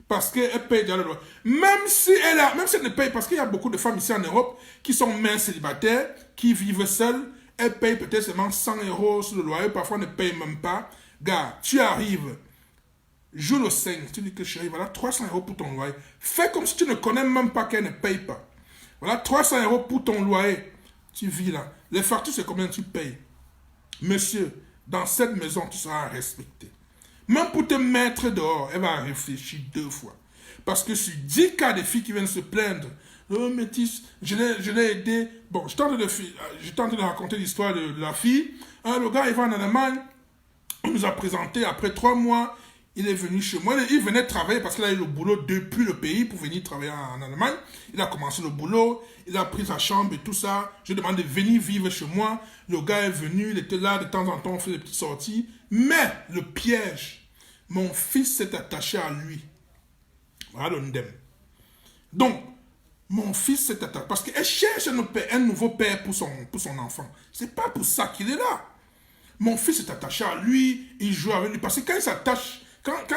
Parce qu'elle paye déjà le loyer. Même si elle ne paye, parce qu'il y a beaucoup de femmes ici en Europe qui sont mères célibataires, qui vivent seules, elles payent peut-être seulement 100 € sur le loyer, parfois ne payent même pas. Gars, tu arrives, joue le 5, tu dis que chérie, voilà 300 € pour ton loyer. Fais comme si tu ne connais même pas qu'elle ne paye pas. Voilà 300 € pour ton loyer. Tu vis là. Les factures, c'est combien tu payes? Monsieur, dans cette maison, tu seras respecté. Même pour te mettre dehors, elle va réfléchir 2 fois. Parce que sur 10 cas de filles qui viennent se plaindre, oh métis, je l'ai aidé. Bon, je tente de raconter l'histoire de la fille. Le gars, il va en Allemagne. On nous a présenté, après 3 mois, il est venu chez moi. Il venait travailler parce qu'il a eu le boulot depuis le pays pour venir travailler en Allemagne. Il a commencé le boulot, il a pris sa chambre et tout ça. Je lui ai demandé de venir vivre chez moi. Le gars est venu, il était là, de temps en temps, on fait des petites sorties. Mais le piège, mon fils s'est attaché à lui. Voilà le ndem. Donc, mon fils s'est attaché. Parce qu'elle cherche un nouveau père pour son enfant. C'est pas pour ça qu'il est là. Mon fils s'est attaché à lui, il joue avec lui. Parce que quand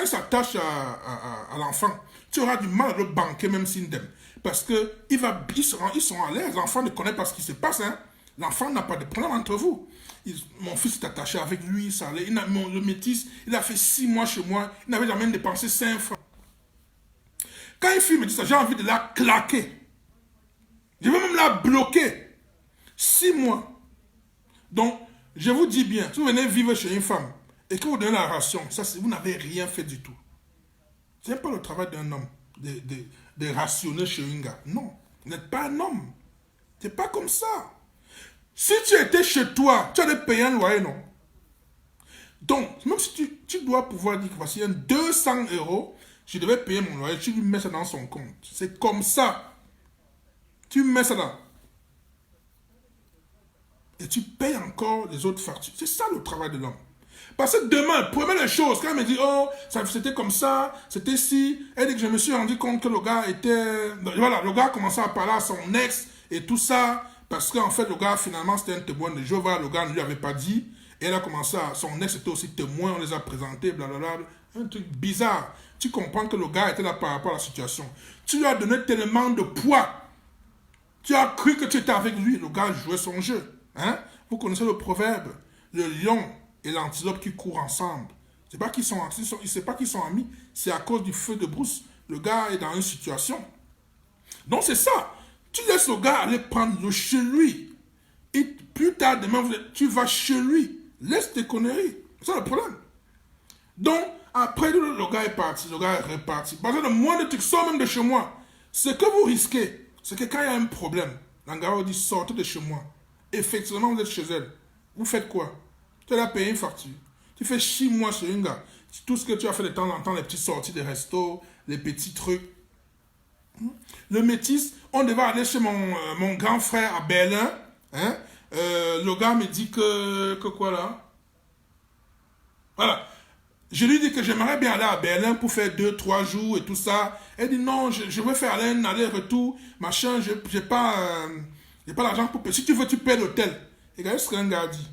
il s'attache à l'enfant, tu auras du mal à le banquer même s'il n'aime. Parce qu'ils sont à l'aise. L'enfant ne connaît pas ce qui se passe. Hein. L'enfant n'a pas de problème entre vous. Mon fils s'est attaché avec lui, ça allait. Le métis, il a fait 6 mois chez moi. Il n'avait jamais dépensé 5 francs. Quand une fille me dit ça, j'ai envie de la claquer. Je veux même la bloquer. 6 mois. Donc, je vous dis bien, si vous venez vivre chez une femme et que vous donnez la ration, ça, vous n'avez rien fait du tout. Ce n'est pas le travail d'un homme de rationner chez un gars. Non, vous n'êtes pas un homme. C'est pas comme ça. Si tu étais chez toi, tu allais payer un loyer, non? Donc, même si tu dois pouvoir dire que voici un 200 €, je devais payer mon loyer, tu lui mets ça dans son compte. C'est comme ça. Tu mets ça là. Et tu payes encore les autres factures. C'est ça le travail de l'homme. Parce que demain, première chose, quand elle me dit, oh, c'était comme ça, c'était si, elle dit que je me suis rendu compte que le gars était... Voilà, le gars commençait à parler à son ex et tout ça, parce qu'en fait, le gars, finalement, c'était un témoin de Jéhovah, le gars ne lui avait pas dit, et elle a commencé à... Son ex était aussi témoin, on les a présentés, blablabla, un truc bizarre. Tu comprends que le gars était là par rapport à la situation. Tu lui as donné tellement de poids. Tu as cru que tu étais avec lui, le gars jouait son jeu. Hein? Vous connaissez le proverbe, le lion et l'antilope qui courent ensemble. C'est pas qu'ils sont amis, c'est à cause du feu de brousse. Le gars est dans une situation. Donc c'est ça. Tu laisses le gars aller prendre le chez lui. Et plus tard, demain, tu vas chez lui. Laisse tes conneries. C'est ça le problème. Donc, après, le gars est parti, le gars est reparti. Parce que le moins de trucs sort même de chez moi. Ce que vous risquez, c'est que quand il y a un problème, l'Angara dit sortez de chez moi. Effectivement, vous êtes chez elle. Vous faites quoi? Tu as payé une facture. Tu fais 6 mois chez un gars. Tout ce que tu as fait de temps en temps, les petites sorties de resto, les petits trucs. Le métis, on devait aller chez mon grand frère à Berlin. Hein? Le gars me dit que quoi là? Voilà. Je lui dis que j'aimerais bien aller à Berlin pour faire 2-3 jours et tout ça. Elle dit non, je veux faire un aller-retour, machin, j'ai pas l'argent pour payer. Si tu veux, tu paies l'hôtel. Et regardez ce qu'un gars dit.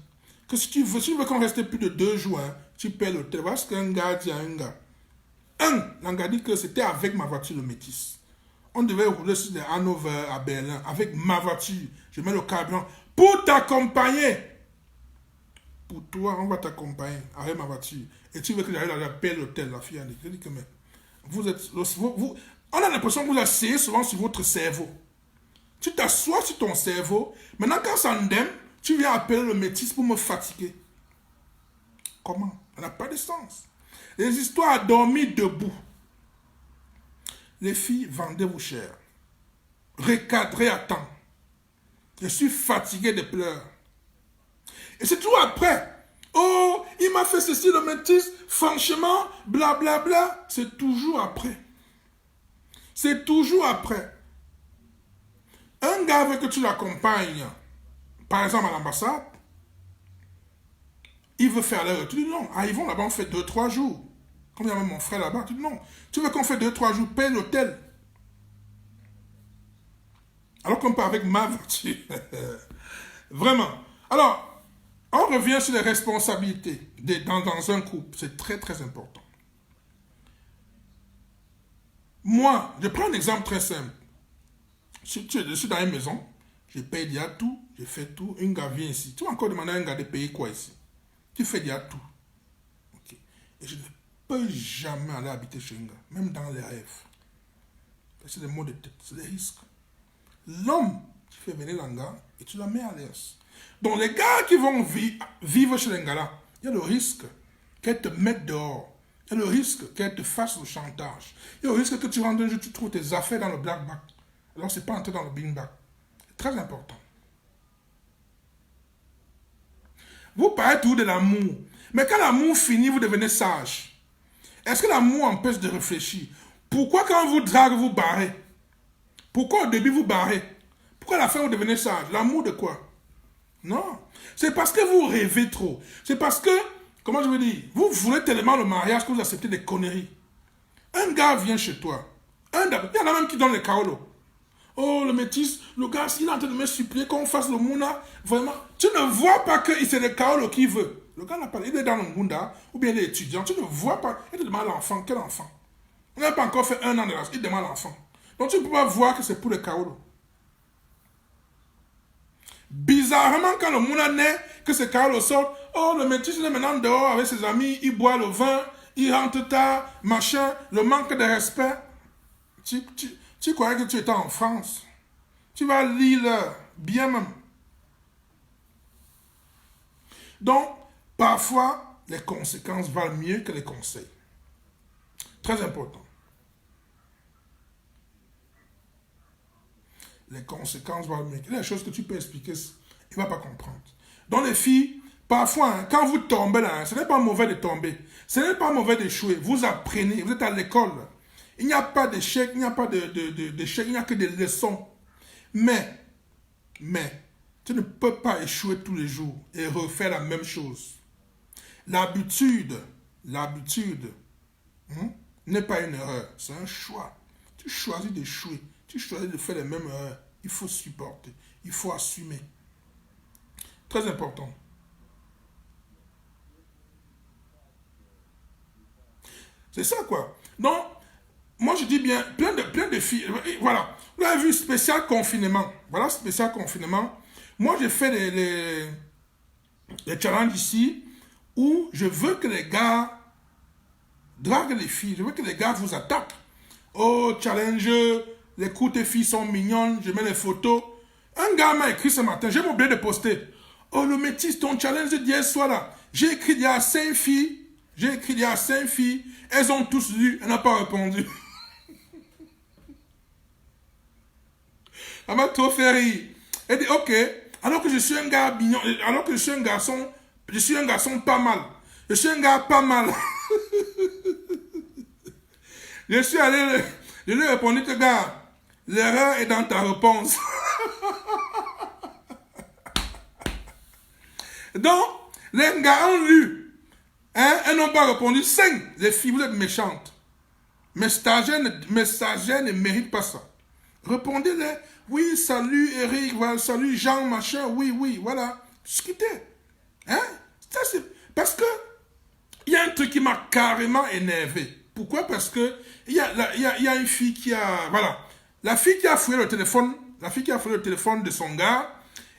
Que si tu veux qu'on reste plus de 2 jours, hein, tu paies l'hôtel. Voilà ce qu'un gars dit à un gars. Un gars dit que c'était avec ma voiture le métis. On devait rouler sur des Hanover à Berlin avec ma voiture. Je mets le carburant pour t'accompagner. Pour toi, on va t'accompagner avec ma voiture. Et tu veux que j'aille à payer l'hôtel, la fille a dit. Je dis que mais vous êtes, on a l'impression que vous asseyez souvent sur votre cerveau. Tu t'assois sur ton cerveau. Maintenant, quand ça ndème, tu viens appeler le métis pour me fatiguer. Comment? Ça n'a pas de sens. Les histoires à dormir debout. Les filles, vendez-vous cher. Recadrez à temps. Je suis fatigué de pleurs. Et c'est toujours après. Oh, il m'a fait ceci, le métis. Franchement, blablabla. Bla, bla. C'est toujours après. C'est toujours après. Un gars avec que tu l'accompagnes, par exemple à l'ambassade, il veut faire l'heure. Tu dis non. Ah, ils vont là-bas, on fait 2-3 jours. Comme il y avait mon frère là-bas, tu dis non. Tu veux qu'on fait 2-3 jours, paye l'hôtel. Alors qu'on part avec ma voiture. Vraiment. Alors, on revient sur les responsabilités dans un couple. C'est très, très important. Moi, je prends un exemple très simple. Je suis dans une maison, je paye déjà tout, je fais tout. Un gars vient ici. Tu vas encore demander à un gars de payer quoi ici? Tu fais déjà tout. Okay. Et je ne peux jamais aller habiter chez un gars, même dans les rêves. C'est des mots de tête, c'est des risques. L'homme, tu fais venir un gars et tu la mets à l'aise. Donc les gars qui vont vivre chez les gars là, il y a le risque qu'elle te mette dehors. Il y a le risque qu'elle te fasse le chantage. Il y a le risque que tu rentres un jour, tu trouves tes affaires dans le black bag. Alors c'est pas entrer dans le bin bag. C'est très important. Vous parlez tout de l'amour. Mais quand l'amour finit, vous devenez sage. Est-ce que l'amour empêche de réfléchir? Pourquoi quand on vous drague, vous barrez? Pourquoi au début vous barrez? Pourquoi à la fin vous devenez sage? L'amour de quoi? Non. C'est parce que vous rêvez trop. C'est parce que, comment je veux dire, vous voulez tellement le mariage que vous acceptez des conneries. Un gars vient chez toi. Il y en a même qui donnent les kaolos. Oh, le métis, le gars, il est en train de me supplier qu'on fasse le mouna. Vraiment, tu ne vois pas que c'est le kaolo qu'il veut. Le gars n'a pas, il est dans le mouna, ou bien il est étudiant. Tu ne vois pas. Il te demande l'enfant. Quel enfant? Il n'a pas encore fait 1 an de l'âge. Il demande l'enfant. Donc tu ne peux pas voir que c'est pour le kaolo. Bizarrement, quand le mouna naît, que ce kaolo sort, oh, le métis, il est maintenant dehors avec ses amis, il boit le vin, il rentre tard, machin, le manque de respect. Tu croyais que tu étais en France. Tu vas lire bien même. Donc, parfois, les conséquences valent mieux que les conseils. Très important. Les conséquences valent mieux. Il y a des choses que tu peux expliquer, il ne va pas comprendre. Donc, les filles, parfois, hein, quand vous tombez là, ce n'est pas mauvais de tomber. Ce n'est pas mauvais d'échouer. Vous apprenez, vous êtes à l'école. Il n'y a pas d'échec, il n'y a pas d'échec, il n'y a que des leçons. Mais, tu ne peux pas échouer tous les jours et refaire la même chose. L'habitude, n'est pas une erreur, c'est un choix. Tu choisis d'échouer, tu choisis de faire les mêmes erreurs. Il faut supporter, il faut assumer. Très important. C'est ça quoi. Donc, moi, je dis bien, plein de filles. Voilà. Vous avez vu, spécial confinement. Voilà, spécial confinement. Moi, j'ai fait les challenges ici où je veux que les gars draguent les filles. Je veux que les gars vous attaquent. Oh, challenge, les coups tes filles sont mignonnes, je mets les photos. Un gars m'a écrit ce matin, j'ai oublié de poster. Oh, le métis, ton challenge d'hier soir là. J'ai écrit il y a 5 filles. Elles ont tous lu, elle n'a pas répondu. Elle m'a trop fait rire. Elle dit, ok, alors que je suis un gars mignon, alors que je suis un garçon pas mal. Je suis un gars pas mal. Je suis allé, je lui ai répondu, gars, l'erreur est dans ta réponse. Donc, les gars ont lu. Hein, elles n'ont pas répondu. 5. Les filles, vous êtes méchantes. Mes stagiaires ne méritent pas ça. Répondez-les. Oui, salut Eric, voilà, salut Jean, machin. Oui, oui, voilà. Discutez. Hein? Ça, c'est... Parce que il y a un truc qui m'a carrément énervé. Pourquoi? Parce que il y a une fille qui a... Voilà. La fille qui a fouillé le téléphone, de son gars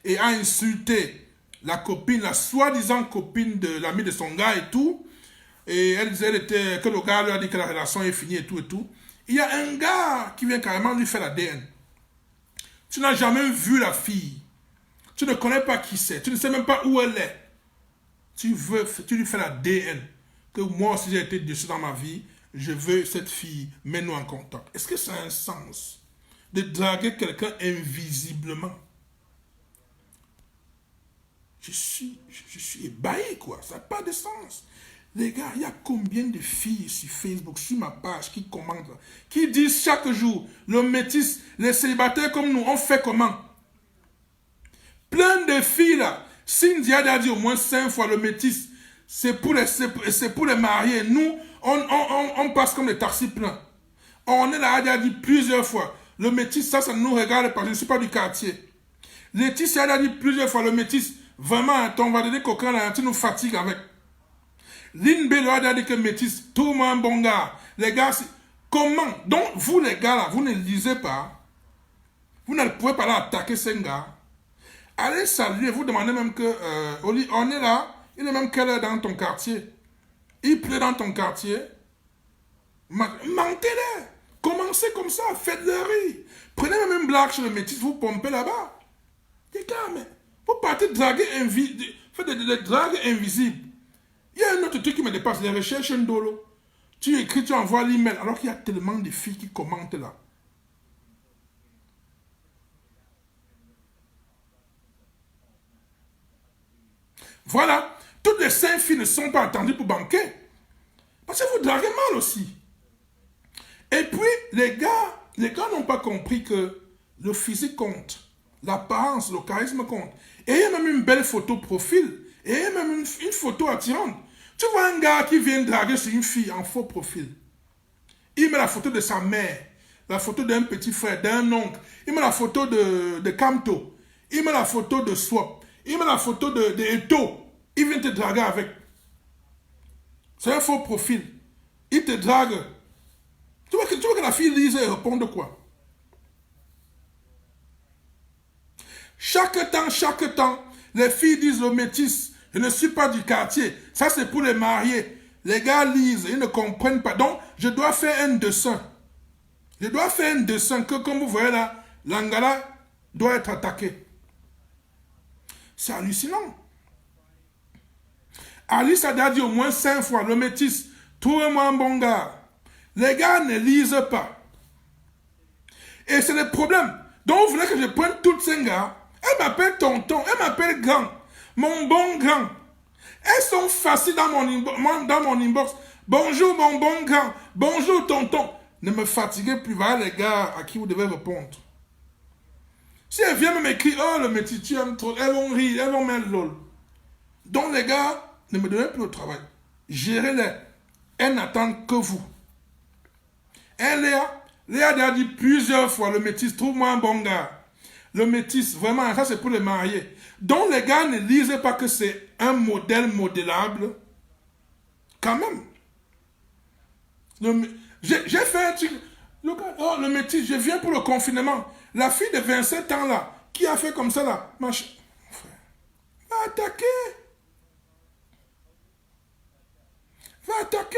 et a insulté la copine, la soi-disant copine de l'ami de son gars et tout. Et elle disait que le gars lui a dit que la relation est finie et tout et tout. Il y a un gars qui vient carrément lui faire la DN. Tu n'as jamais vu la fille. Tu ne connais pas qui c'est. Tu ne sais même pas où elle est. Tu lui fais la DN. Que moi aussi j'ai été déçu dans ma vie. Je veux cette fille. Mets-nous en contact. Est-ce que ça a un sens de draguer quelqu'un invisiblement? Je suis ébahi, quoi. Ça n'a pas de sens. Les gars, il y a combien de filles sur Facebook, sur ma page, qui commentent, qui disent chaque jour, le métis, les célibataires comme nous, on fait comment? Plein de filles là. Cynthia a dit au moins 5 fois le métis. C'est pour les mariés. Nous, on passe comme des taxis pleins. On est là, elle a dit plusieurs fois. Le métis, ça ne nous regarde pas. Je ne suis pas du quartier. Laetitia a dit plusieurs fois, le métis, vraiment, ton va donner coquin là, tu nous fatigues avec. Lynn Bello a dit que métis, tout le monde bon gars. Les gars, comment? Donc, vous les gars là, vous ne lisez pas. Vous ne pouvez pas là attaquer ces gars. Allez saluer, vous demandez même que, on est là, il est même quelle heure dans ton quartier? Il pleut dans ton quartier? Mentez-les! Commencez comme ça, faites-le rire. Prenez même une blague sur le métis, vous pompez là-bas. Les gars, mais vous partez draguer faites des dragues invisibles. Il y a un autre truc qui me dépasse, les recherches Ndolo. Tu écris, tu envoies l'email, alors qu'il y a tellement de filles qui commentent là. Voilà. Toutes les 5 filles ne sont pas attendues pour banquer. Parce que vous draguez mal aussi. Et puis, les gars n'ont pas compris que le physique compte. L'apparence, le charisme compte. Et il y a même une belle photo profil. Et il y a même une photo attirante. Tu vois un gars qui vient draguer sur une fille en faux profil. Il met la photo de sa mère, la photo d'un petit frère, d'un oncle. Il met la photo de Camto. Il met la photo de Swap. Il met la photo de Eto. Il vient te draguer avec. C'est un faux profil. Il te drague. Tu vois que la fille lise et répond de quoi? Chaque temps, les filles disent au métis, je ne suis pas du quartier. Ça, c'est pour les mariés. Les gars lisent, ils ne comprennent pas. Donc, je dois faire un dessin. Je dois faire un dessin que, comme vous voyez là, l'Angala doit être attaqué. C'est hallucinant. Alice a dit au moins 5 fois, le métis, trouvez-moi un bon gars. Les gars ne lisent pas. Et c'est le problème. Donc, vous voulez que je prenne toutes ces gars. Elle m'appelle tonton, elle m'appelle grand. Mon bon grand. Elles sont faciles dans mon inbox. Bonjour mon bon grand. Bonjour tonton. Ne me fatiguez plus. Voilà les gars à qui vous devez répondre. Si elles viennent m'écrire, oh le métier, tu aimes trop, elles vont rire, elles vont mettre lol. Donc les gars, ne me donnez plus le travail. Gérez-les. Elles n'attendent que vous. Et Léa a dit plusieurs fois, le métis, trouve-moi un bon gars. Le métis, vraiment, ça c'est pour les mariés. Donc les gars ne lisent pas que c'est un modèle modélable. Quand même. J'ai fait un truc. Le métis, je viens pour le confinement. La fille de 27 ans là, qui a fait comme ça là, va attaquer. Va attaquer.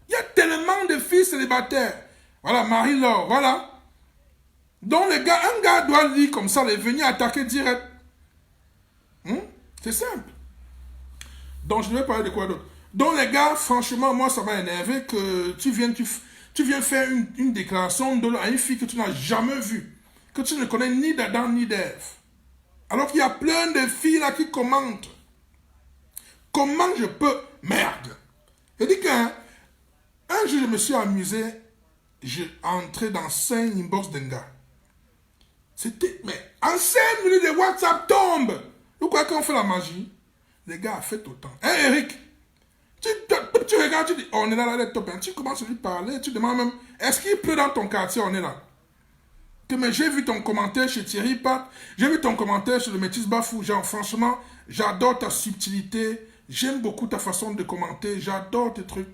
Il y a tellement de filles célibataires. Voilà, Marie-Laure, voilà. Donc un gars doit lire comme ça, venir attaquer direct. C'est simple. Donc je vais parler de quoi d'autre. Donc les gars, franchement, moi ça m'a énervé que tu viens faire une déclaration à une fille que tu n'as jamais vue. Que tu ne connais ni d'Adam ni d'Ève. Alors qu'il y a plein de filles là qui commentent. Comment je peux... Merde. Je dis qu'un jour je me suis amusé, j'ai entré dans 5 inbox d'un gars. C'était... Mais en 5 minutes de WhatsApp tombe. Vous croyez qu'on fait la magie? Les gars, faites autant. Hein, Eric? Tu regardes, tu dis, oh, on est là, les top. Hein. Tu commences à lui parler, tu demandes même, est-ce qu'il pleut dans ton quartier? On est là. Que, mais j'ai vu ton commentaire chez Thierry Pat, j'ai vu ton commentaire sur le Métis Bafou. Genre, franchement, j'adore ta subtilité, j'aime beaucoup ta façon de commenter, j'adore tes trucs.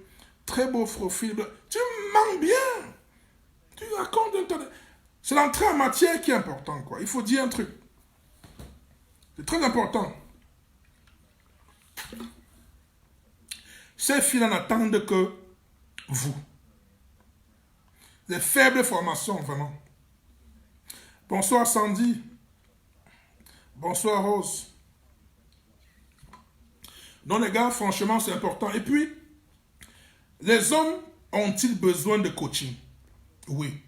Très beau profil. Tu mens bien. Tu racontes un tas de... C'est l'entrée en matière qui est important, quoi. Il faut dire un truc. C'est très important. Ces filles n'attendent que vous. Les faibles formations, vraiment. Bonsoir Sandy. Bonsoir Rose. Donc les gars, franchement, c'est important. Et puis, les hommes ont-ils besoin de coaching? Oui.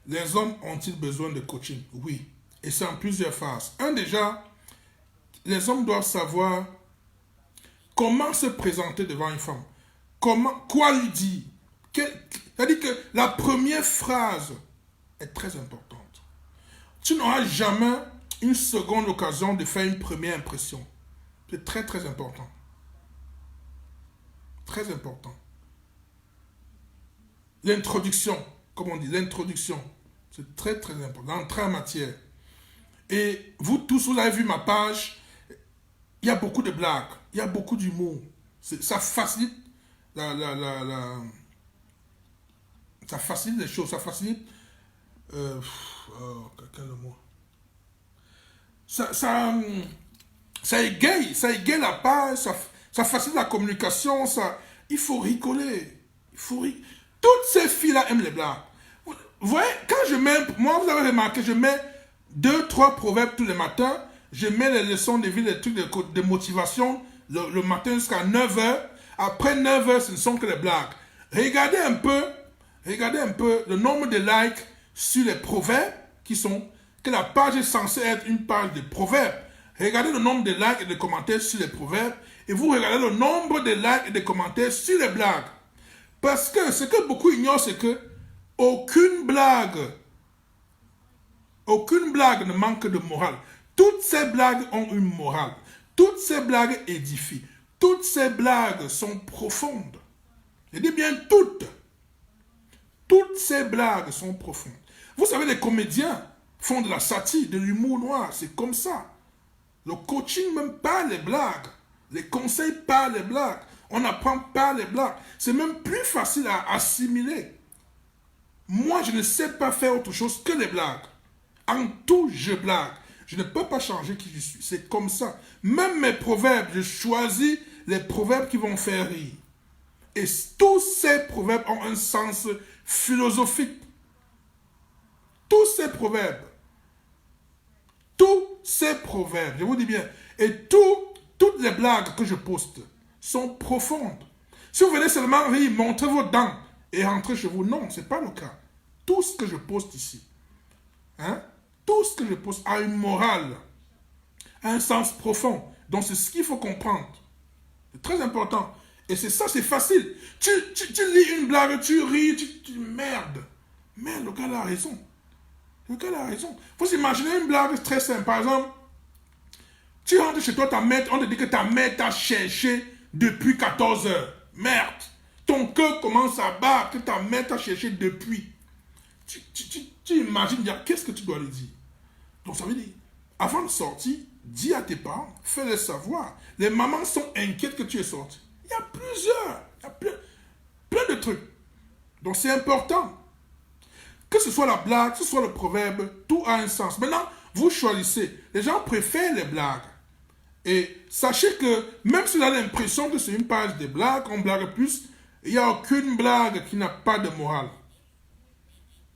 Les hommes ont-ils besoin de coaching? Oui. Et c'est en plusieurs phases. Un, déjà, les hommes doivent savoir comment se présenter devant une femme. Quoi lui dire. C'est-à-dire que la première phrase est très importante. Tu n'auras jamais une seconde occasion de faire une première impression. C'est très, très important. Très important. L'introduction, comme on dit, l'introduction. C'est très, très important. L'entrée en matière. Et vous tous, vous avez vu ma page. Il y a beaucoup de blagues. Il y a beaucoup d'humour. Ça facilite ça facilite les choses. Ça facilite... quel mot? Ça égaye la page. Ça facilite la communication. Il faut rigoler. Toutes ces filles-là aiment les blagues. Vous voyez, quand je mets... Moi, vous avez remarqué, je mets 2-3 proverbes tous les matins. Je mets les leçons de vie, les trucs de motivation le matin jusqu'à 9h. Après 9h, ce ne sont que les blagues. Regardez un peu le nombre de likes sur les proverbes que la page est censée être une page de proverbes. Regardez le nombre de likes et de commentaires sur les proverbes et vous regardez le nombre de likes et de commentaires sur les blagues. Parce que ce que beaucoup ignorent, c'est que aucune blague ne manque de morale. Toutes ces blagues ont une morale. Toutes ces blagues édifient. Toutes ces blagues sont profondes. Je dis bien toutes. Toutes ces blagues sont profondes. Vous savez, les comédiens font de la satire, de l'humour noir. C'est comme ça. Le coaching même par les blagues. Les conseils par les blagues. On apprend par les blagues. C'est même plus facile à assimiler. Moi, je ne sais pas faire autre chose que les blagues. En tout, je blague. Je ne peux pas changer qui je suis. C'est comme ça. Même mes proverbes, je choisis les proverbes qui vont faire rire. Et tous ces proverbes ont un sens philosophique. Tous ces proverbes, je vous dis bien, et toutes les blagues que je poste sont profondes. Si vous venez seulement rire, montrez vos dents et rentrez chez vous, non, ce n'est pas le cas. Tout ce que je poste ici, tout ce que je poste a une morale, a un sens profond. Donc c'est ce qu'il faut comprendre. C'est très important. Et c'est ça, c'est facile. Tu lis une blague, tu ris, tu merde. Merde, le gars a raison. Le gars a raison. Il faut s'imaginer une blague très simple. Par exemple, tu rentres chez toi, ta mère, on te dit que ta mère t'a cherché depuis 14 heures. Merde. Ton cœur commence à battre, que ta mère t'a cherché depuis. Tu imagines, qu'est-ce que tu dois lui dire? Donc ça veut dire, avant de sortir, dis à tes parents, fais-les savoir. Les mamans sont inquiètes que tu es sorti. Il y a plein de trucs. Donc c'est important. Que ce soit la blague, que ce soit le proverbe, tout a un sens. Maintenant, vous choisissez. Les gens préfèrent les blagues. Et sachez que même si vous avez l'impression que c'est une page de blagues, on blague plus, il n'y a aucune blague qui n'a pas de morale.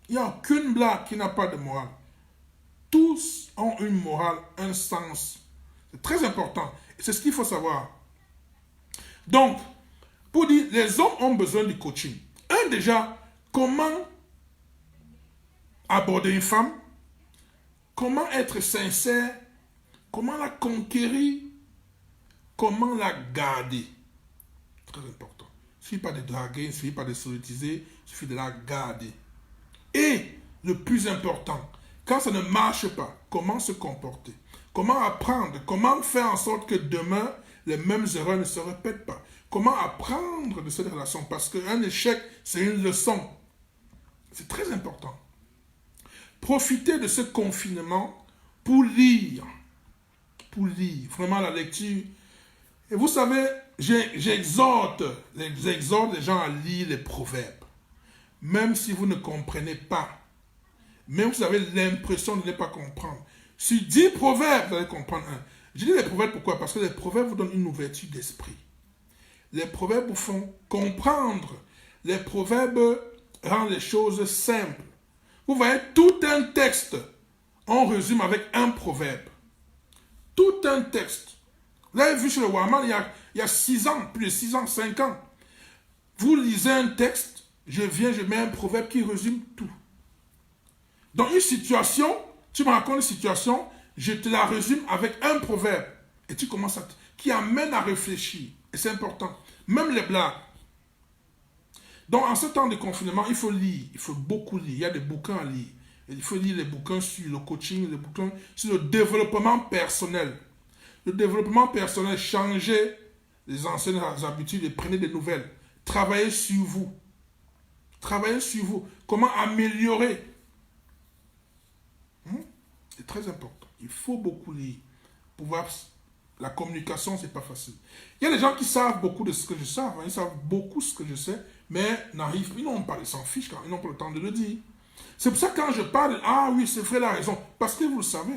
Il n'y a aucune blague qui n'a pas de morale. Tous ont une morale, un sens. C'est très important. Et c'est ce qu'il faut savoir. Donc, pour dire, les hommes ont besoin du coaching. Déjà, comment aborder une femme? Comment être sincère? Comment la conquérir? Comment la garder? Très important. Il ne suffit pas de draguer, il ne suffit pas de solliciter, il suffit de la garder. Et le plus important, quand ça ne marche pas, comment se comporter? Comment apprendre? Comment faire en sorte que demain, les mêmes erreurs ne se répètent pas? Comment apprendre de cette relation? Parce qu'un échec, c'est une leçon. C'est très important. Profitez de ce confinement pour lire. Pour lire. Vraiment la lecture. Et vous savez, j'exhorte les gens à lire les proverbes. Même si vous ne comprenez pas. Même si vous avez l'impression de ne pas comprendre. Sur 10 proverbes, vous allez comprendre un. Je dis les proverbes pourquoi? Parce que les proverbes vous donnent une ouverture d'esprit. Les proverbes vous font comprendre. Les proverbes rendent les choses simples. Vous voyez, tout un texte, on résume avec un proverbe. Tout un texte. Vous l'avez vu sur le Walmart, il y a 6 ans, plus de 6 ans, 5 ans. Vous lisez un texte, je mets un proverbe qui résume tout. Dans une situation, tu me racontes une situation, je te la résume avec un proverbe. Et tu commences qui amène à réfléchir. Et c'est important. Même les blagues. Donc, en ce temps de confinement, il faut lire. Il faut beaucoup lire. Il y a des bouquins à lire. Il faut lire les bouquins sur le coaching, les bouquins sur le développement personnel. Le développement personnel, changez les anciennes habitudes et prenez des nouvelles. Travaillez sur vous. Travaillez sur vous. Comment améliorer? C'est très important. Il faut beaucoup lire. Pouvoir... La communication, c'est pas facile. Il y a des gens qui savent beaucoup de ce que je sais. Ils savent beaucoup ce que je sais, mais ils n'ont pas, ils s'en fichent quand ils n'ont pas le temps de le dire. C'est pour ça que quand je parle, ah oui, c'est vrai, la raison. Parce que vous le savez.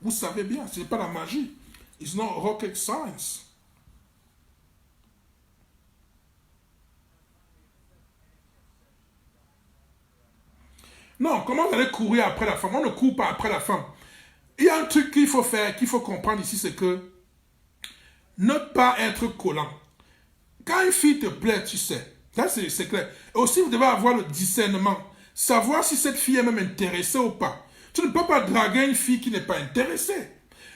Vous savez bien, ce n'est pas la magie. It's not rocket science. Non, comment vous allez courir après la femme? On ne court pas après la femme. Il y a un truc qu'il faut faire, qu'il faut comprendre ici, c'est que ne pas être collant. Quand une fille te plaît, tu sais. Ça, c'est clair. Et aussi, vous devez avoir le discernement. Savoir si cette fille est même intéressée ou pas. Tu ne peux pas draguer une fille qui n'est pas intéressée.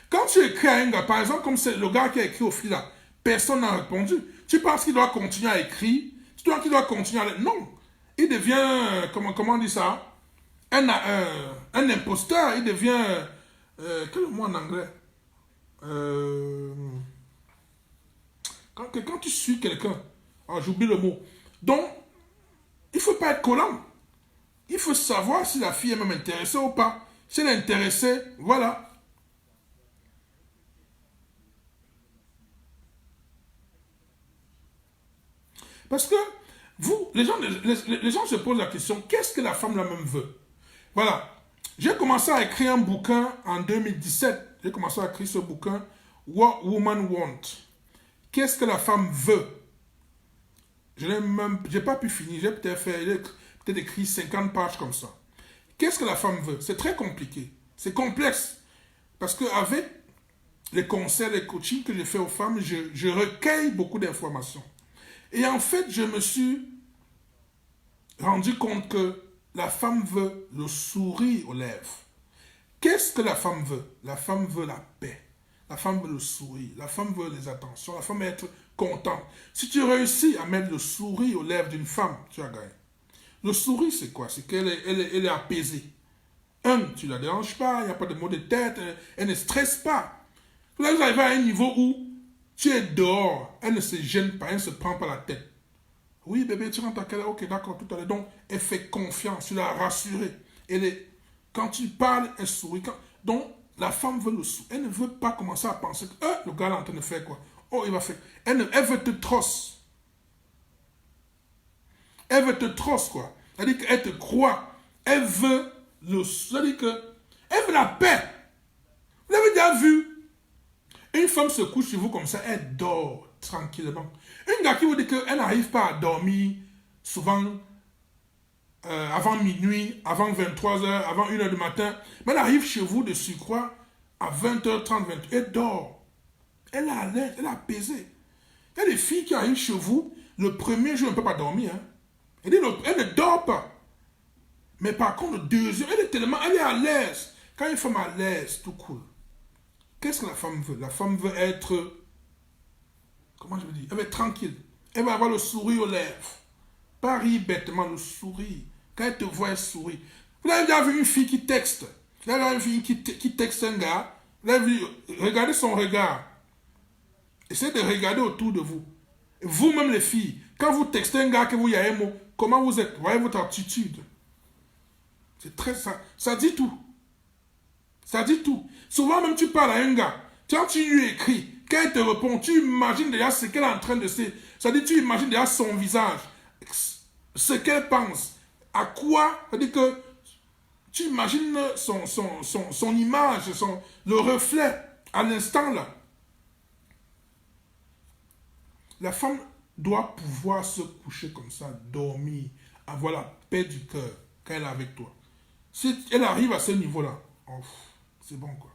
Quand tu écris à un gars, par exemple, comme c'est le gars qui a écrit au fil là, personne n'a répondu. Tu penses qu'il doit continuer à écrire? Tu penses qu'il doit continuer à... Non. Il devient, comment on dit ça? Un imposteur. Il devient... quel est le mot en anglais? Quand tu suis quelqu'un, j'oublie le mot. Donc, il ne faut pas être collant. Il faut savoir si la fille est même intéressée ou pas. Si elle est intéressée, voilà. Parce que, les gens se posent la question, qu'est-ce que la femme la même veut? Voilà. J'ai commencé à écrire un bouquin en 2017. J'ai commencé à écrire ce bouquin, What Woman Want. Qu'est-ce que la femme veut? Je n'ai pas pu finir. J'ai peut-être écrit 50 pages comme ça. Qu'est-ce que la femme veut? C'est très compliqué. C'est complexe. Parce qu'avec les conseils, les coachings que j'ai fait aux femmes, je recueille beaucoup d'informations. Et en fait, je me suis rendu compte que la femme veut le sourire aux lèvres. Qu'est-ce que la femme veut? La femme veut la paix. La femme veut le sourire. La femme veut les attentions. La femme veut être contente. Si tu réussis à mettre le sourire aux lèvres d'une femme, tu as gagné. Le sourire, c'est quoi? C'est qu'elle est apaisée. Tu ne la déranges pas, il n'y a pas de maux de tête, elle ne stresse pas. Là, vous arrivez à un niveau où tu es dehors, elle ne se gêne pas, elle ne se prend pas la tête. Oui, bébé, tu rentres à quelle heure? Ok, d'accord, tout à l'heure. Donc, elle fait confiance, tu l'as rassurée. Quand tu parles, elle sourit. Donc, la femme veut le sourire. Elle ne veut pas commencer à penser que le gars est en train de faire quoi? Oh, il va faire. Elle veut te trosse. Elle veut te trosse, quoi. C'est-à-dire qu'elle te croit. Elle veut c'est-à-dire que elle veut la paix. Vous avez déjà vu? Une femme se couche sur vous comme ça, elle dort tranquillement. Une gars qui vous dit qu'elle n'arrive pas à dormir souvent avant minuit, avant 23h, avant 1h du matin, mais elle arrive chez vous de surcroît à 20h30, 20h, elle dort. Elle est à l'aise, elle est apaisée. Il y a des filles qui arrivent chez vous, le premier jour, elle ne peut pas dormir. Hein. Elle ne dort pas. Mais par contre, le deuxième, elle est à l'aise. Quand une femme est à l'aise, tout cool. Qu'est-ce que la femme veut? La femme veut être, comment je veux dire? Elle veut être tranquille. Elle va avoir le sourire aux lèvres. Pas rire bêtement, le sourire. Quand elle te voit, elle sourit. Vous avez déjà vu une fille qui texte? Vous avez déjà vu une fille qui texte un gars? Regardez son regard. Essayez de regarder autour de vous. Vous-même les filles, quand vous textez un gars que vous y a un mot, comment vous êtes? Voyez votre attitude. C'est très ça. Ça dit tout. Ça dit tout. Souvent même tu parles à un gars, quand tu lui écris, quand il te répond, tu imagines déjà ce qu'elle est en train de se... Ça dit, tu imagines déjà son visage, ce qu'elle pense, à quoi, ça dit que tu imagines son image, le reflet à l'instant là. La femme doit pouvoir se coucher comme ça, dormir, avoir la paix du cœur quand elle est avec toi. Si elle arrive à ce niveau-là, oh, c'est bon quoi.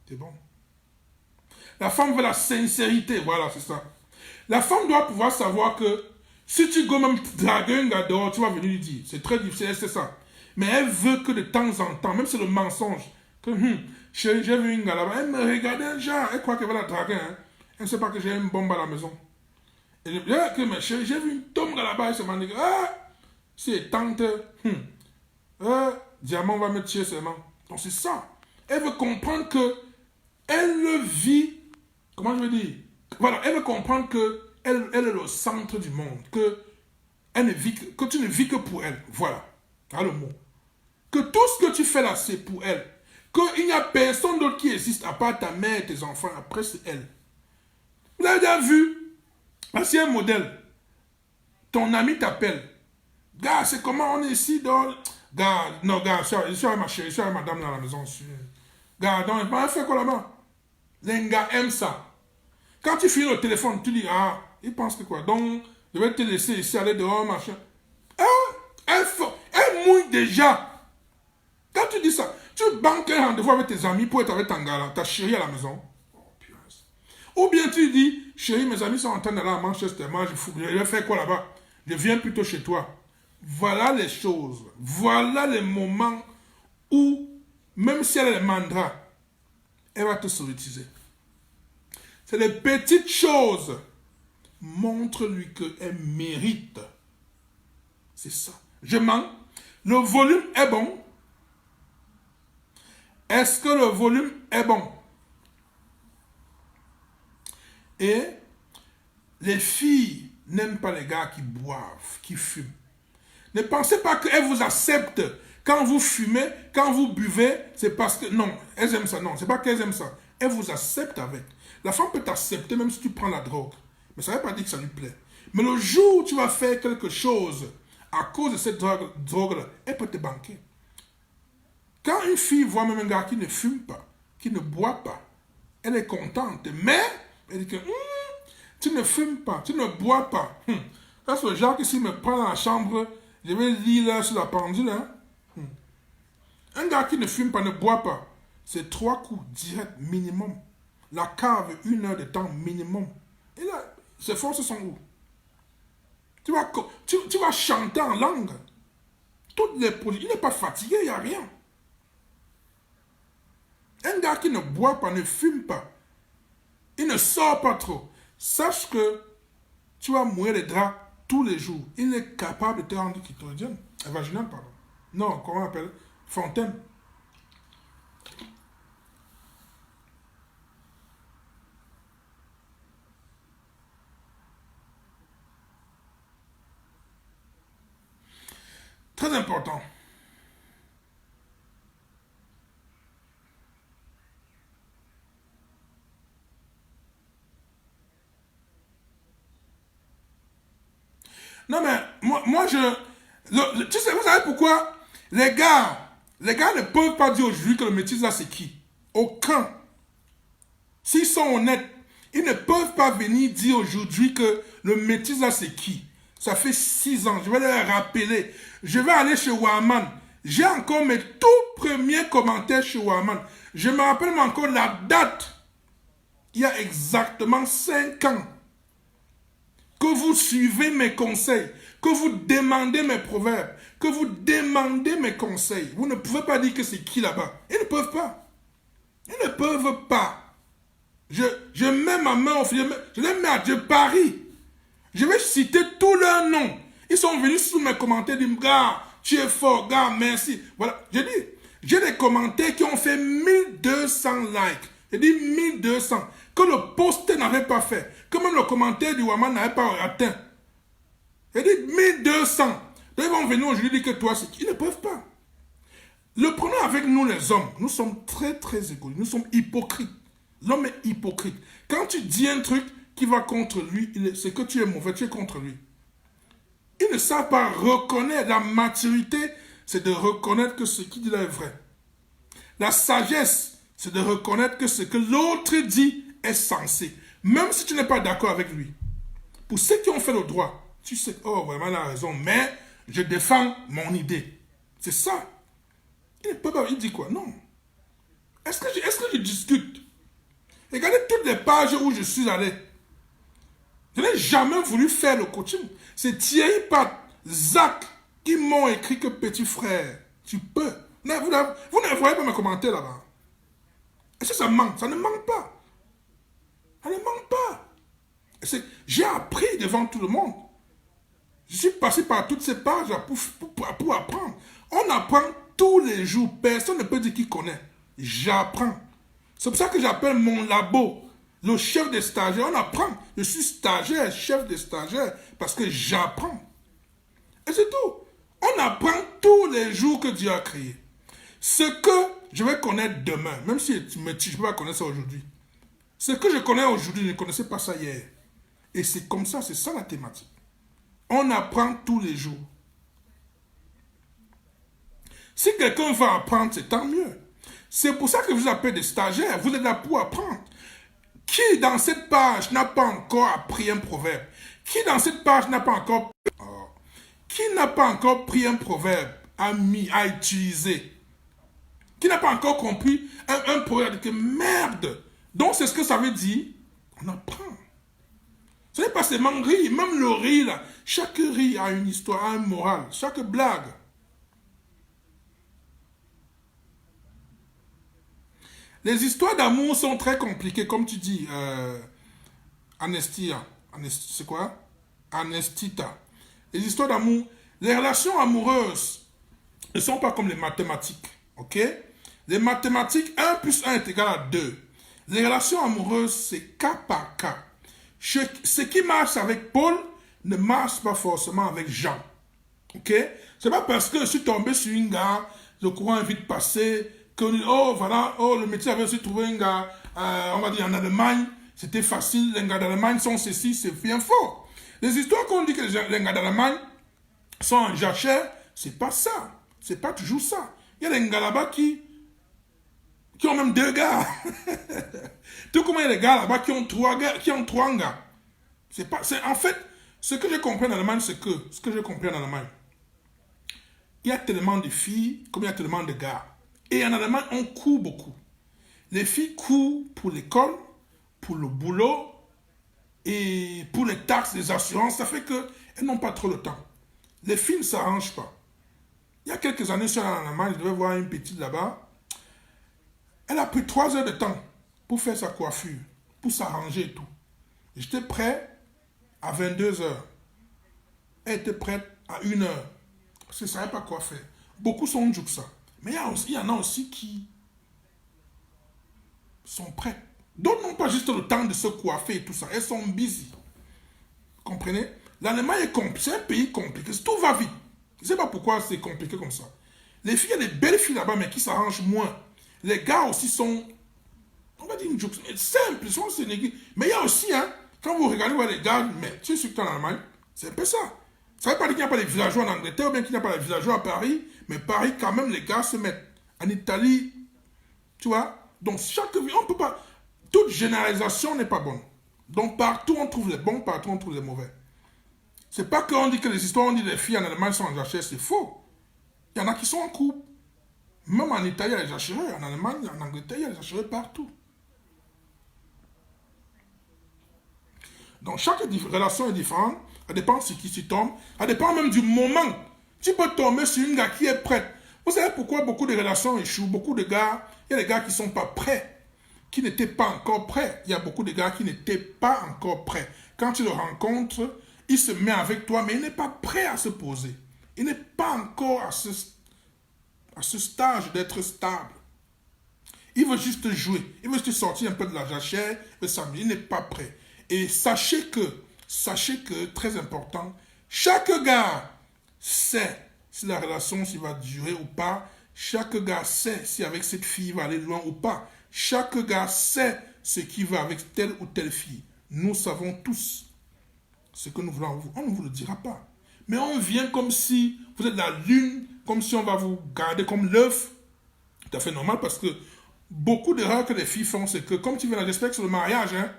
C'est bon. La femme veut la sincérité, voilà, c'est ça. La femme doit pouvoir savoir que si tu go même draguer un gars dehors, tu vas venir lui dire. C'est très difficile, c'est ça. Mais elle veut que de temps en temps, même si c'est le mensonge, que j'ai vu une gars là-bas, elle me regardait genre, elle croit qu'elle va la draguer. Hein. Elle ne sait pas que j'ai une bombe à la maison. Et je dis, mais j'ai vu une tombe là-bas, elle se m'a dit, c'est tante, diamant va me tuer seulement. Donc c'est ça. Elle veut comprendre que elle vit, comment je veux dire, voilà, elle veut comprendre que elle est le centre du monde, que tu ne vis que pour elle. Voilà, voilà le mot. Que tout ce que tu fais là, c'est pour elle. Qu'il n'y a personne d'autre qui existe à part ta mère et tes enfants. Après, c'est elle. Vous avez déjà vu, c'est un modèle. Ton ami t'appelle. Gars, c'est comment on est ici dans... Gars, non, gars, je suis avec ma chérie, je suis avec madame dans la maison. Gars, donc, elle fait quoi là-bas? Les gars aiment ça. Quand tu finis le téléphone, tu dis, il pense que quoi? Donc, je vais te laisser ici, aller dehors, machin. Elle mouille déjà. Quand tu dis ça, tu banques un rendez-vous avec tes amis pour être avec ta chérie à la maison. Oh, putain. Ou bien tu dis, chérie, mes amis sont en train d'aller à Manchester, moi je vais faire quoi là-bas? Je viens plutôt chez toi. Voilà les choses. Voilà les moments où, même si elle est mandra, elle va te solliciter. C'est les petites choses. Montre-lui qu'elle mérite. C'est ça. Je mens. Le volume est bon. Est-ce que le volume est bon? Et les filles n'aiment pas les gars qui boivent, qui fument. Ne pensez pas qu'elles vous acceptent quand vous fumez, quand vous buvez, c'est parce que... Non, elles aiment ça. Non, c'est pas qu'elles aiment ça. Elles vous acceptent avec. La femme peut t'accepter même si tu prends la drogue. Mais ça ne veut pas dire que ça lui plaît. Mais le jour où tu vas faire quelque chose à cause de cette drogue-là, elle peut te banquer. Quand une fille voit même un gars qui ne fume pas, qui ne boit pas, elle est contente. Mais, elle dit que tu ne fumes pas, tu ne bois pas. Ça, c'est le genre qui s'il me prend dans la chambre, je vais lire là sur la pendule. Hein. Un gars qui ne fume pas, ne boit pas, c'est 3 coups directs minimum. La cave, 1 heure de temps minimum. Et là, ses forces sont où? Tu vas chanter en langue. Toutes les produits, il n'est pas fatigué, il n'y a rien. Un gars qui ne boit pas, ne fume pas, il ne sort pas trop. Sache que tu vas mouiller les draps tous les jours. Il est capable de te rendre clitoridienne. Vaginale, pardon. Non, comment on appelle? Fontaine. Très important. Non, mais moi tu sais, vous savez pourquoi les gars ne peuvent pas dire aujourd'hui que le métis là c'est qui? Aucun. S'ils sont honnêtes, ils ne peuvent pas venir dire aujourd'hui que le métis là c'est qui? Ça fait 6 ans, je vais leur rappeler. Je vais aller chez Waman. J'ai encore mes tout premiers commentaires chez Waman. Je me rappelle encore la date. Il y a exactement 5 ans. Que vous suivez mes conseils, que vous demandez mes proverbes, que vous demandez mes conseils. Vous ne pouvez pas dire que c'est qui là-bas. Ils ne peuvent pas. Ils ne peuvent pas. Je mets ma main au fil, je les mets à Dieu parie. Je vais citer tous leurs noms. Ils sont venus sous mes commentaires, ils disent, gars, tu es fort, gars, merci. Voilà, je dis, J'ai des commentaires qui ont fait 1200 likes. J'ai dit 1200. Que le post n'avait pas fait. Que même le commentaire du Waman n'avait pas atteint. J'ai dit 1200. Donc ils vont venir aujourd'hui dire que toi, c'est qu'ils ne peuvent pas. Le problème avec nous les hommes, nous sommes très très égoïstes. Nous sommes hypocrites. L'homme est hypocrite. Quand tu dis un truc qui va contre lui, c'est que tu es mauvais, tu es contre lui. Ils ne savent pas reconnaître. La maturité, c'est de reconnaître que ce qu'il dit là est vrai. La sagesse, c'est de reconnaître que ce que l'autre dit est sensé. Même si tu n'es pas d'accord avec lui. Pour ceux qui ont fait le droit, tu sais, oh vraiment il a raison, mais je défends mon idée. C'est ça. Il dit quoi? Non. Est-ce que je discute? Regardez toutes les pages où je suis allé. Je n'ai jamais voulu faire le coaching. C'est Thierry Pat, Zach, qui m'ont écrit que petit frère, tu peux. Vous ne voyez pas mes commentaires là-bas. Est-ce que ça manque? Ça ne manque pas. Ça ne manque pas. J'ai appris devant tout le monde. Je suis passé par toutes ces pages là pour apprendre. On apprend tous les jours. Personne ne peut dire qu'il connaît. J'apprends. C'est pour ça que j'appelle mon labo le chef des stagiaires. On apprend. Je suis stagiaire, chef des stagiaires, parce que j'apprends. Et c'est tout. On apprend tous les jours que Dieu a créé. Ce que je vais connaître demain, même si je ne peux pas connaître ça aujourd'hui. Ce que je connais aujourd'hui, je ne connaissais pas ça hier. Et c'est comme ça, c'est ça la thématique. On apprend tous les jours. Si quelqu'un va apprendre, c'est tant mieux. C'est pour ça que je vous appelle des stagiaires. Vous êtes là pour apprendre. Qui dans cette page n'a pas encore appris un proverbe? Qui dans cette page n'a pas encore... Qui n'a pas encore pris un proverbe à utiliser? Qui n'a pas encore compris un proverbe que merde? Donc c'est ce que ça veut dire. On apprend. Ce n'est pas seulement rire. Même le rire là. Chaque rire a une histoire, a une morale. Chaque blague. Les histoires d'amour sont très compliquées, comme tu dis, Anestia. C'est quoi? Anestita. Les histoires d'amour, les relations amoureuses ne sont pas comme les mathématiques. Ok? Les mathématiques, 1 plus 1 est égal à 2. Les relations amoureuses, c'est cas par cas. Ce qui marche avec Paul ne marche pas forcément avec Jean. Ok? C'est pas parce que je suis tombé sur une gare, le courant est vite passé, que oh voilà, oh le métier avait aussi trouvé un gars, on va dire en Allemagne, c'était facile, les gars d'Allemagne sont ceci, c'est bien faux. Les histoires qu'on dit que les gars d'Allemagne sont en jachère, c'est pas ça. C'est pas toujours ça. Il y a des gars là-bas qui ont même 2 gars. Tout comme il y a des gars là-bas qui ont 3 gars, C'est pas, en fait, ce que je comprends en Allemagne, il y a tellement de filles comme il y a tellement de gars. Et en Allemagne, on court beaucoup. Les filles courent pour l'école, pour le boulot et pour les taxes, les assurances. Ça fait qu'elles n'ont pas trop le temps. Les filles ne s'arrangent pas. Il y a quelques années, je suis allé en Allemagne, je devais voir une petite là-bas. Elle a pris 3 heures de temps pour faire sa coiffure, pour s'arranger et tout. J'étais prêt à 22 heures. Elle était prête à 1 heure. Parce qu'elle ne savait pas quoi faire. Beaucoup sont joués que ça. Mais il y en a aussi qui sont prêts. D'autres n'ont pas juste le temps de se coiffer et tout ça. Elles sont busy. Vous comprenez? L'Allemagne est compliqué. C'est un pays compliqué. Tout va vite. Je ne sais pas pourquoi c'est compliqué comme ça. Les filles, il y a des belles filles là-bas, mais qui s'arrangent moins. Les gars aussi sont, on va dire une joke, simple, ils sont sénégalais. Mais il y a aussi, hein, quand vous regardez les gars, mais tu sais, surtout en Allemagne, c'est un peu ça. Ça ne veut pas dire qu'il n'y a pas de villageois en Angleterre, ou bien qu'il n'y a pas de villageois à Paris, mais Paris, quand même, les gars se mettent. En Italie, tu vois. Donc, chaque vie, on ne peut pas. Toute généralisation n'est pas bonne. Donc, partout, on trouve les bons, partout, on trouve les mauvais. C'est pas qu'on dit que les histoires, on dit que les filles en Allemagne sont en jachère, c'est faux. Il y en a qui sont en couple. Même en Italie, il y a les jachéreux. En Allemagne, en Angleterre, il y a les jachéreux partout. Donc, chaque relation est différente. Ça dépend de ce qui s'y tombe. Ça dépend même du moment. Tu peux tomber sur une gars qui est prête. Vous savez pourquoi beaucoup de relations échouent? Beaucoup de gars, il y a des gars qui ne sont pas prêts, qui n'étaient pas encore prêts. Il y a beaucoup de gars qui n'étaient pas encore prêts. Quand tu le rencontres, il se met avec toi, mais il n'est pas prêt à se poser. Il n'est pas encore à ce... à ce stage d'être stable. Il veut juste jouer. Il veut juste sortir un peu de la jachère. Il n'est pas prêt. Et sachez que, très important, chaque gars sait si la relation s'il va durer ou pas. Chaque gars sait si avec cette fille il va aller loin ou pas. Chaque gars sait ce qui va avec telle ou telle fille. Nous savons tous ce que nous voulons. On ne vous le dira pas. Mais on vient comme si vous êtes la lune, comme si on va vous garder comme l'œuf. Tout à fait normal parce que beaucoup d'erreurs que les filles font, c'est que comme tu viens, j'espère que c'est le mariage, hein,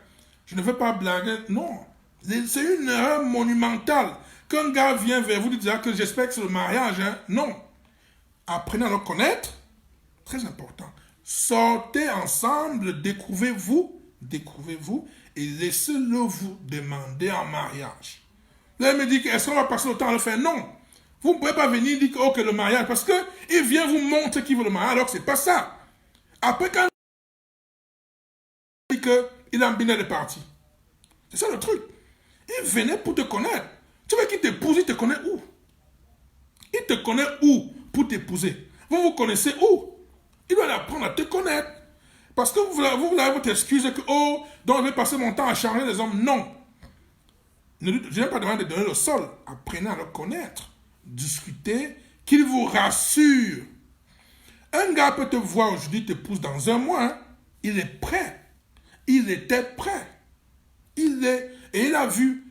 je ne veux pas blaguer. Non, c'est une erreur monumentale. Qu'un gars vient vers vous et dit que j'espère que c'est le mariage, hein. Non. Apprenez à le connaître. Très important. Sortez ensemble, découvrez-vous et laissez-le vous demander en mariage. Là, il me dit, est-ce qu'on va passer le temps à le faire? Non. Vous ne pouvez pas venir dire que oh, le mariage, parce qu'il vient vous montrer qu'il veut le mariage, alors que ce n'est pas ça. Après, quand il dit qu'il a un binet de parti, c'est ça le truc. Il venait pour te connaître. Tu veux qu'il t'épouse, il te connaît où? Il te connaît où pour t'épouser? Vous vous connaissez où? Il doit apprendre à te connaître. Parce que vous avez votre excuse que, oh, donc je vais passer mon temps à charger les hommes. Non. Je n'ai pas demandé de donner le sol. Apprenez à le connaître. Discutez, qu'il vous rassure. Un gars peut te voir aujourd'hui, t'épouse dans un mois. Hein. Il est prêt. Il était prêt. Et il a vu.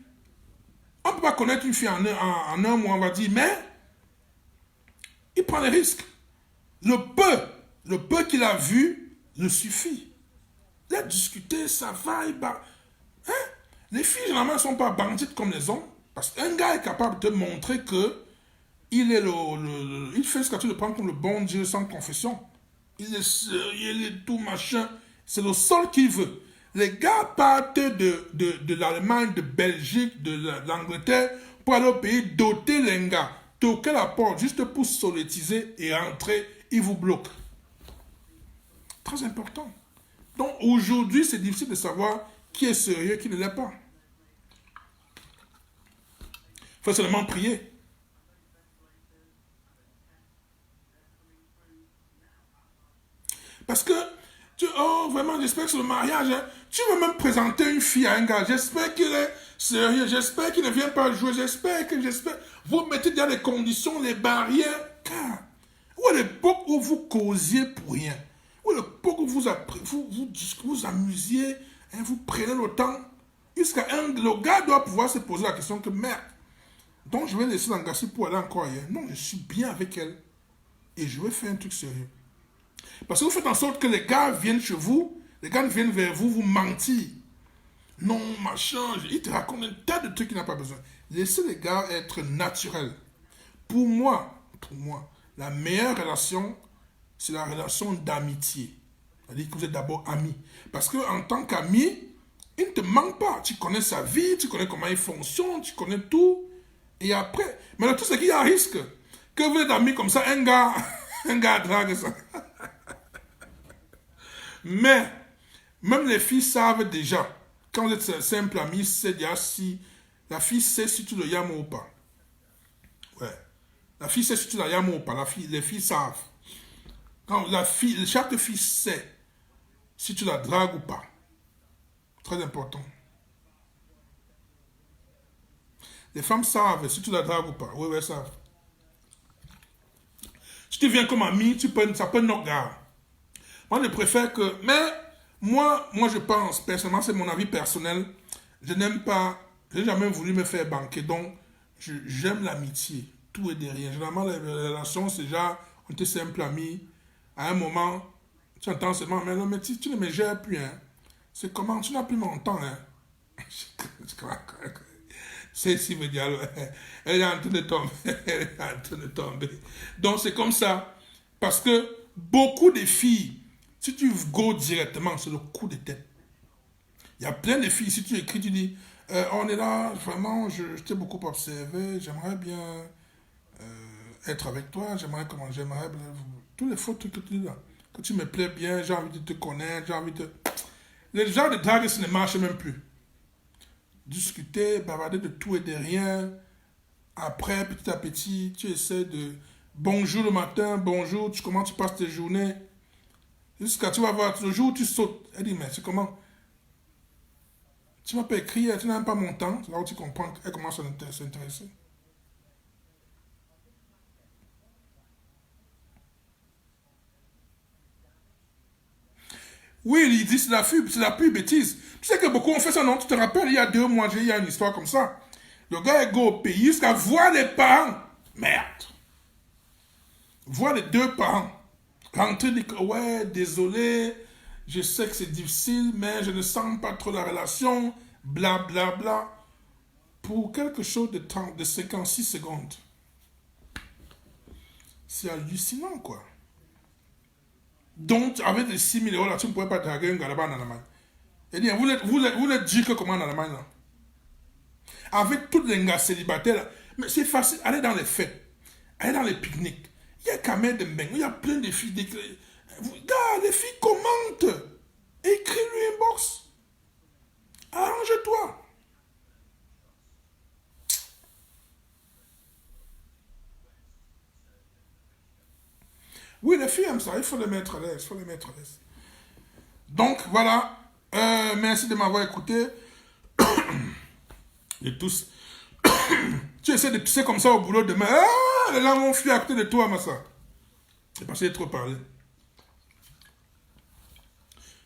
On ne peut pas connaître une fille en un mois, on va dire, mais il prend les risques. Le peu qu'il a vu, le suffit. Il a discuté, ça va, il va. Hein? Les filles, généralement, ne sont pas bandites comme les hommes. Parce qu'un gars est capable de te montrer que il fait ce que tu le prends comme le bon Dieu sans confession. Il est sérieux, il est tout machin. C'est le seul qu'il veut. Les gars partent de l'Allemagne, de Belgique, de l'Angleterre pour aller au pays doter les gars. Toquer la porte juste pour solétiser et rentrer, ils vous bloquent. Très important. Donc aujourd'hui, c'est difficile de savoir qui est sérieux et qui ne l'est pas. Il faut seulement prier. Parce que, vraiment, j'espère que c'est le mariage. Hein. Tu veux même présenter une fille à un gars. J'espère qu'il est sérieux. J'espère qu'il ne vient pas jouer. J'espère. Vous mettez dans les conditions, les barrières. Car, où est l'époque où vous causiez pour rien? Où est l'époque où vous amusiez, hein, vous prenez le temps? Le gars doit pouvoir se poser la question que, merde, donc je vais laisser l'engasser pour aller encore ailleurs. Non, je suis bien avec elle. Et je vais faire un truc sérieux. Parce que vous faites en sorte que les gars viennent chez vous, les gars viennent vers vous, vous mentir. Non, machin, il te raconte un tas de trucs qu'il n'a pas besoin. Laissez les gars être naturels. Pour moi, la meilleure relation, c'est la relation d'amitié. C'est-à-dire que vous êtes d'abord amis. Parce qu'en tant qu'ami, il ne te manque pas. Tu connais sa vie, tu connais comment il fonctionne, tu connais tout. Et après, mais tout ce qui est à risque, que vous êtes amis comme ça, un gars drague ça. Mais, même les filles savent déjà, quand vous êtes simple ami, c'est déjà si la fille sait si tu le yames ou pas. Ouais. La fille sait si tu la yames ou pas. Les filles savent. Chaque fille sait si tu la dragues ou pas. Très important. Les femmes savent si tu la dragues ou pas. Oui, elles savent. Si tu viens comme ami, ça peut nous regarder. Moi, je préfère que... Mais, moi, je pense, personnellement, c'est mon avis personnel, je n'aime pas... Je n'ai jamais voulu me faire banquer, donc j'aime l'amitié. Tout est derrière. Généralement, les relations, c'est genre, on était simple amis. À un moment, tu entends seulement, mais non, mais tu ne me gères plus, hein. C'est comment? Tu n'as plus mon temps, hein. C'est si médial. Elle est en train de tomber. Elle est en train de tomber. Donc, c'est comme ça. Parce que beaucoup de filles, si tu go directement, c'est le coup de tête. Il y a plein de filles, si tu écris, tu dis, on est là, vraiment, je t'ai beaucoup observé, j'aimerais bien être avec toi, j'aimerais, tous les faux trucs que tu dis là, que tu me plais bien, j'ai envie de te connaître, j'ai envie de... Les gens de drague, ça ne marche même plus. Discuter, bavarder de tout et de rien. Après, petit à petit, tu essaies de Bonjour le matin, bonjour, comment tu passes tes journées. Jusqu'à tu vas voir, le jour où tu sautes, elle dit, mais c'est comment? Tu m'as pas écrit, tu n'as même pas mon temps. C'est là où tu comprends qu'elle commence à s'intéresser. Oui, il dit c'est la pure bêtise. Tu sais que beaucoup ont fait ça, non? Tu te rappelles, il y a 2 mois, il y a une histoire comme ça. Le gars est go au pays jusqu'à voir les parents. Merde. Voir les 2 parents. Rentrer, dire que, ouais, désolé, je sais que c'est difficile, mais je ne sens pas trop la relation. Bla, bla, bla. Pour quelque chose de, 30, de 56 secondes. C'est hallucinant, quoi. Donc, avec les 6 000 € là, tu ne pouvais pas draguer un gars là-bas en Allemagne. Et bien, vous les dites que comment en Allemagne là? Avec tous les gars célibataires là. Mais c'est facile, allez dans les fêtes, allez dans les pique-niques. Il y a quand même des mecs, il y a plein de filles. Gars, les filles commentent. Écris-lui une box. Arrange-toi. Oui, les filles aiment ça, il faut les mettre à l'aise, il faut les mettre à l'aise. Donc, voilà. Merci de m'avoir écouté. Et tous. Tu essaies de pisser comme ça au boulot demain. Ah, les gens vont fuir à côté de toi, Massa. C'est parce que j'ai trop parlé.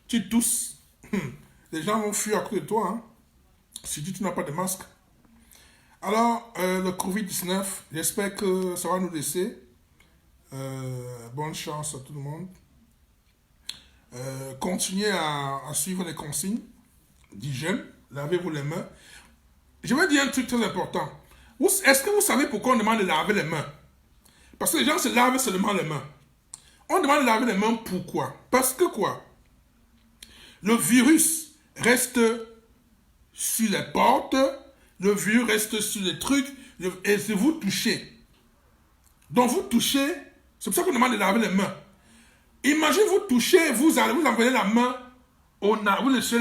Tu tousses. Les gens vont fuir à côté de toi. Hein. Si tu n'as pas de masque. Alors, le Covid-19, j'espère que ça va nous laisser. Bonne chance à tout le monde. Continuez à suivre les consignes d'hygiène. Lavez-vous les mains. Je vais dire un truc très important. Est-ce que vous savez pourquoi on demande de laver les mains? Parce que les gens se lavent seulement les mains. On demande de laver les mains pourquoi? Parce que quoi? Le virus reste sur les portes, le virus reste sur les trucs, et si vous touchez. Donc vous touchez, c'est pour ça qu'on demande de laver les mains. Imaginez vous touchez, vous envoyez la main vous laissez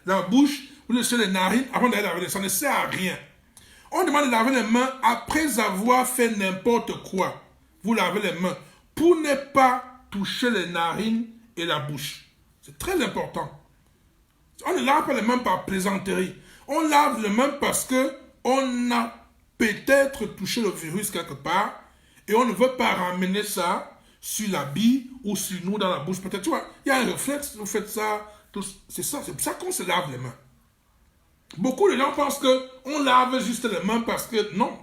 la bouche, vous laissez les narines avant d'aller laver les mains. Ça ne sert à rien. On demande de laver les mains après avoir fait n'importe quoi. Vous lavez les mains pour ne pas toucher les narines et la bouche. C'est très important. On ne lave pas les mains par plaisanterie. On lave les mains parce que on a peut-être touché le virus quelque part et on ne veut pas ramener ça sur l'habit ou sur nous dans la bouche. Peut-être, tu vois, il y a un réflexe, vous faites ça, c'est ça, c'est pour ça qu'on se lave les mains. Beaucoup de gens pensent qu'on lave juste les mains parce que non.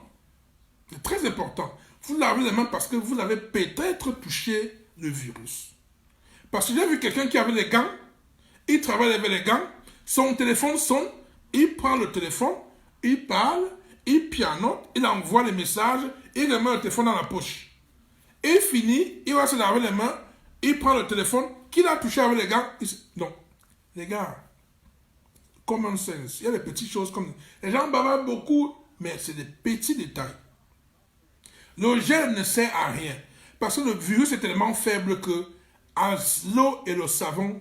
C'est très important. Vous lavez les mains parce que vous avez peut-être touché le virus. Parce que j'ai vu quelqu'un qui avait les gants, il travaille avec les gants, son téléphone sonne, il prend le téléphone, il parle, il pianote, il envoie les messages, il remet le téléphone dans la poche. Il finit, il va se laver les mains, il prend le téléphone, qu'il a touché avec les gants. Non, les gars, common sense, il y a des petites choses comme... Les gens bavardent beaucoup, mais c'est des petits détails. Le gel ne sert à rien, parce que le virus est tellement faible que l'eau et le savon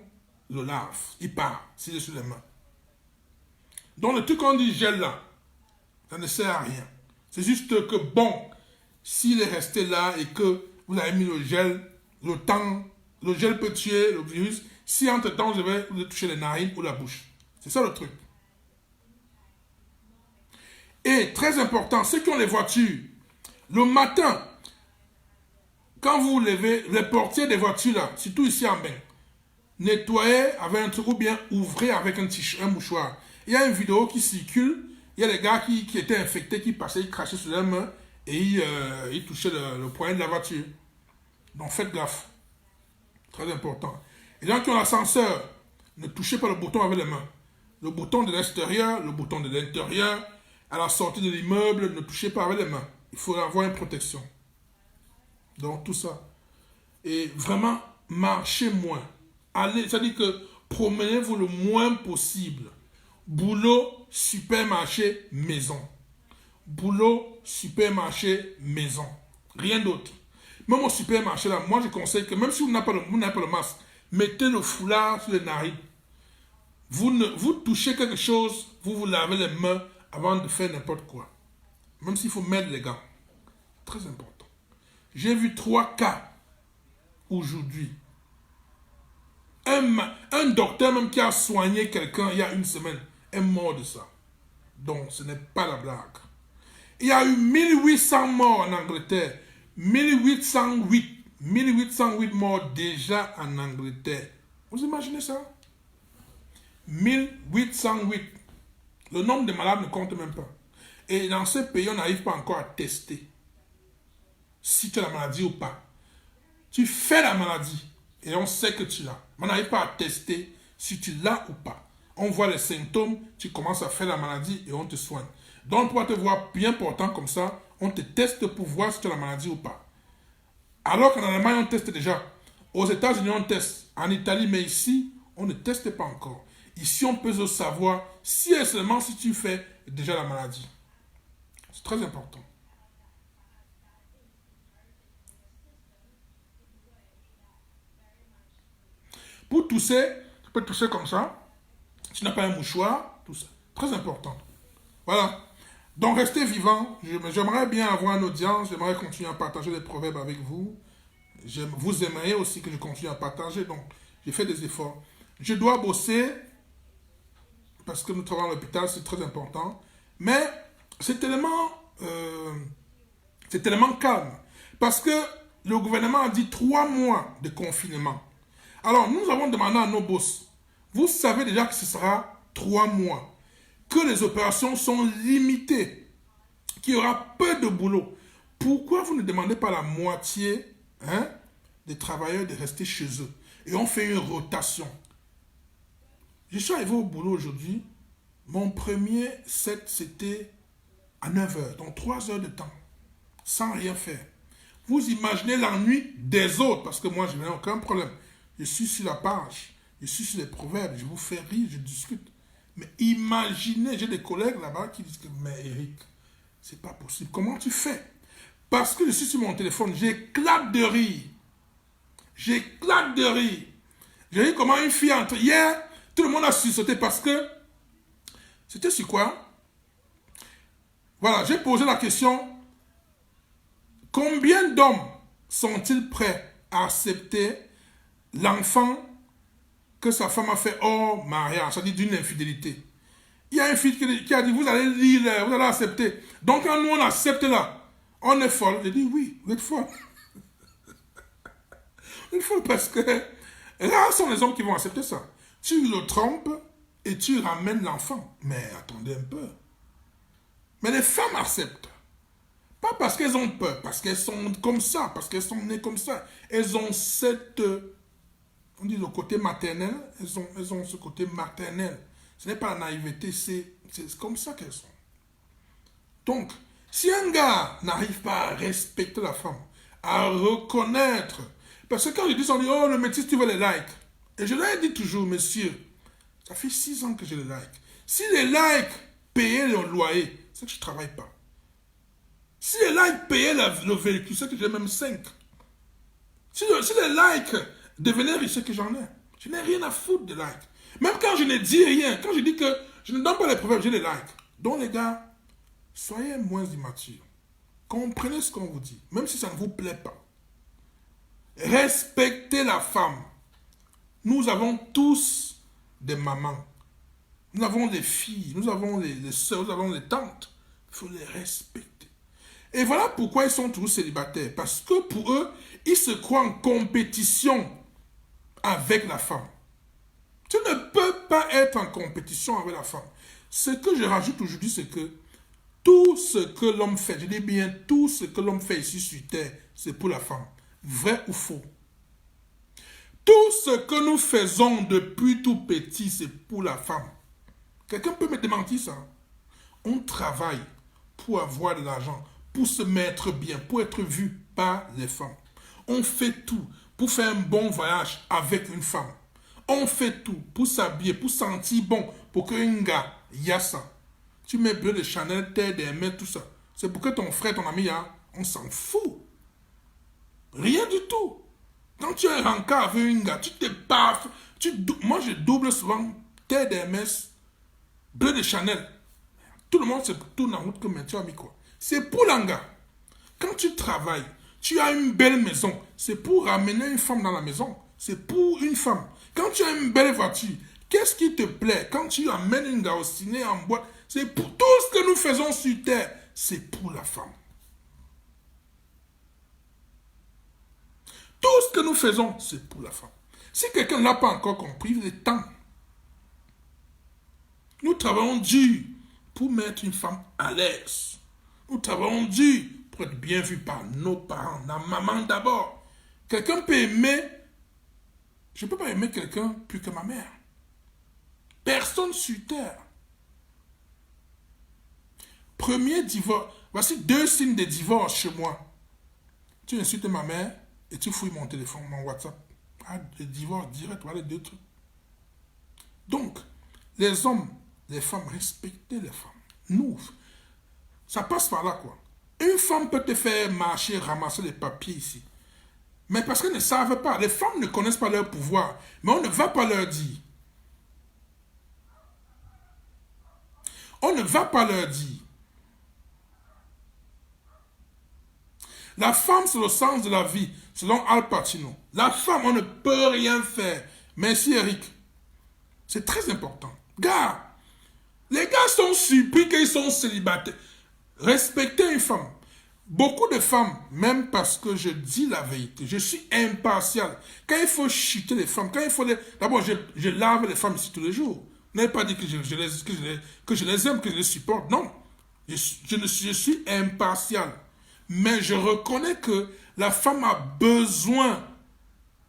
le lavent. Il part, s'il est sur les mains. Donc le truc qu'on dit gel là, ça ne sert à rien. C'est juste que bon, s'il est resté là et que vous avez mis le gel, le gel peut tuer le virus. Si entre temps je vais vous toucher les narines ou la bouche. C'est ça le truc. Et très important, ceux qui ont les voitures, le matin, quand vous vous levez, les portiers des voitures là, surtout ici en bain, nettoyez avec un truc ou bien ouvrez avec un mouchoir. Il y a une vidéo qui circule, il y a des gars qui étaient infectés, qui passaient, ils crachaient sur leurs mains et ils touchaient le poignet de la voiture. Donc faites gaffe. Très important. Et les gens qui ont l'ascenseur, ne touchez pas le bouton avec les mains. Le bouton de l'extérieur, le bouton de l'intérieur, à la sortie de l'immeuble, ne touchez pas avec les mains. Il faut avoir une protection. Donc tout ça. Et vraiment, marchez moins. Allez, c'est-à-dire que promenez-vous le moins possible. Boulot, supermarché, maison. Boulot, supermarché, maison. Rien d'autre. Même au supermarché, là, moi je conseille que même si vous n'avez pas le masque, mettez le foulard sur les narines. Vous touchez quelque chose, vous vous lavez les mains avant de faire n'importe quoi. Même s'il faut mettre les gants. Très important. J'ai vu 3 cas aujourd'hui. Un docteur même qui a soigné quelqu'un il y a une semaine est mort de ça. Donc, ce n'est pas la blague. Il y a eu 1800 morts en Angleterre. 1808 morts déjà en Angleterre. Vous imaginez ça? 1808. Le nombre de malades ne compte même pas. Et dans ce pays, on n'arrive pas encore à tester si tu as la maladie ou pas. Tu fais la maladie et on sait que tu l'as. Mais on n'arrive pas à tester si tu l'as ou pas. On voit les symptômes, tu commences à faire la maladie et on te soigne. Donc, pour te voir bien portant comme ça, on te teste pour voir si tu as la maladie ou pas. Alors qu'en Allemagne, on teste déjà. Aux États-Unis, on teste. En Italie, mais ici, on ne teste pas encore. Ici, on peut savoir si et seulement si tu fais déjà la maladie. C'est très important. Pour tousser, tu peux tousser comme ça. Si tu n'as pas un mouchoir, tout ça. Très important. Voilà. Donc, restez vivant. J'aimerais bien avoir une audience. J'aimerais continuer à partager les proverbes avec vous. Vous aimeriez aussi que je continue à partager. Donc, j'ai fait des efforts. Je dois bosser parce que nous travaillons à l'hôpital, c'est très important. Mais c'est tellement calme. Parce que le gouvernement a dit 3 mois de confinement. Alors, nous avons demandé à nos boss, vous savez déjà que ce sera 3 mois, que les opérations sont limitées, qu'il y aura peu de boulot. Pourquoi vous ne demandez pas la moitié des travailleurs de rester chez eux? Et on fait une rotation. Je suis arrivé au boulot aujourd'hui. Mon premier set, c'était à 9 heures, donc 3 heures de temps, sans rien faire. Vous imaginez l'ennui des autres, parce que moi, je n'ai aucun problème. Je suis sur la page, je suis sur les proverbes, je vous fais rire, je discute. Mais imaginez, j'ai des collègues là-bas qui disent que, mais Eric, c'est pas possible. Comment tu fais? Parce que je suis sur mon téléphone, j'éclate de rire. J'éclate de rire. J'ai vu comment une fille entre hier, tout le monde a sursauté parce que, c'était sur quoi? Voilà, j'ai posé la question, combien d'hommes sont-ils prêts à accepter l'enfant que sa femme a fait hors mariage, c'est-à-dire d'une infidélité? Il y a une fille qui a dit, vous allez lire, vous allez accepter. Donc quand nous on accepte là, on est folle. J'ai dit, oui, vous êtes folle. Vous êtes folle parce que là sont les hommes qui vont accepter ça. Tu le trompes et tu ramènes l'enfant. Mais attendez un peu. Mais les femmes acceptent. Pas parce qu'elles ont peur, parce qu'elles sont comme ça, parce qu'elles sont nées comme ça. Elles ont cette, on dit le côté maternel, elles ont ce côté maternel. Ce n'est pas la naïveté, c'est comme ça qu'elles sont. Donc, si un gars n'arrive pas à respecter la femme, à reconnaître, parce que quand je dis, on dit, oh, le métis, tu veux les likes. Et je leur ai dit toujours, monsieur, ça fait 6 ans que je les like. Si les likes payaient le loyer, c'est que je ne travaille pas. Si les likes payaient le véhicule, c'est que j'ai même 5. Si les likes devenaient riches, c'est que j'en ai. Je n'ai rien à foutre de likes. Même quand je ne dis rien, quand je dis que je ne donne pas les proverbes, j'ai les likes. Donc les gars, soyez moins immatures. Comprenez ce qu'on vous dit, même si ça ne vous plaît pas. Respectez la femme. Nous avons tous des mamans. Nous avons des filles, nous avons des soeurs, nous avons des tantes. Il faut les respecter. Et voilà pourquoi ils sont tous célibataires. Parce que pour eux, ils se croient en compétition avec la femme. Tu ne peux pas être en compétition avec la femme. Ce que je rajoute aujourd'hui, c'est que tout ce que l'homme fait, je dis bien tout ce que l'homme fait ici sur terre, c'est pour la femme. Vrai ou faux? Tout ce que nous faisons depuis tout petit, c'est pour la femme. Quelqu'un peut me démentir ça? On travaille pour avoir de l'argent, pour se mettre bien, pour être vu par les femmes. On fait tout pour faire un bon voyage avec une femme. On fait tout pour s'habiller, pour sentir bon, pour qu'un gars, il y a ça. Tu mets bleu de Chanel, terre d'Hermès, tout ça. C'est pour que ton frère, ton ami, on s'en fout. Rien du tout. Quand tu es un rencard avec un gars, tu te baffes. Moi, je double souvent terre d'Hermès, bleu de Chanel. Tout le monde se tourne en route comme tu as mis quoi. C'est pour l'anga. Quand tu travailles, Tu as une belle maison. C'est pour ramener une femme dans la maison. C'est pour une femme. Quand tu as une belle voiture, qu'est-ce qui te plaît? Quand tu amènes une garçonnée en boîte, c'est pour tout ce que nous faisons sur terre. C'est pour la femme. Tout ce que nous faisons, c'est pour la femme. Si quelqu'un n'a pas encore compris, il est temps. Nous travaillons dur pour mettre une femme à l'aise. Nous travaillons dur pour être bien vu par nos parents, la maman d'abord. Quelqu'un peut aimer, je ne peux pas aimer quelqu'un plus que ma mère. Personne sur terre. Premier divorce. Voici 2 signes de divorce chez moi. Tu insultes ma mère et tu fouilles mon téléphone, mon WhatsApp. Ah, le divorce direct, voilà les 2 trucs. Donc, les hommes, les femmes, respectez les femmes. Nous, ça passe par là, quoi. Une femme peut te faire marcher, ramasser les papiers ici. Mais parce qu'elles ne savent pas. Les femmes ne connaissent pas leur pouvoir. Mais on ne va pas leur dire. On ne va pas leur dire. La femme, c'est le sens de la vie, selon Al Pacino. La femme, on ne peut rien faire. Merci, Eric. C'est très important. Gars, les gars sont surpris qu'ils sont célibataires. Respectez une femme. Beaucoup de femmes, même parce que je dis la vérité, je suis impartial. Quand il faut chuter les femmes, quand il faut les... D'abord, je lave les femmes ici tous les jours. Je n'ai pas dit que je les aime, que je les supporte. Non. Je suis impartial. Mais je reconnais que la femme a besoin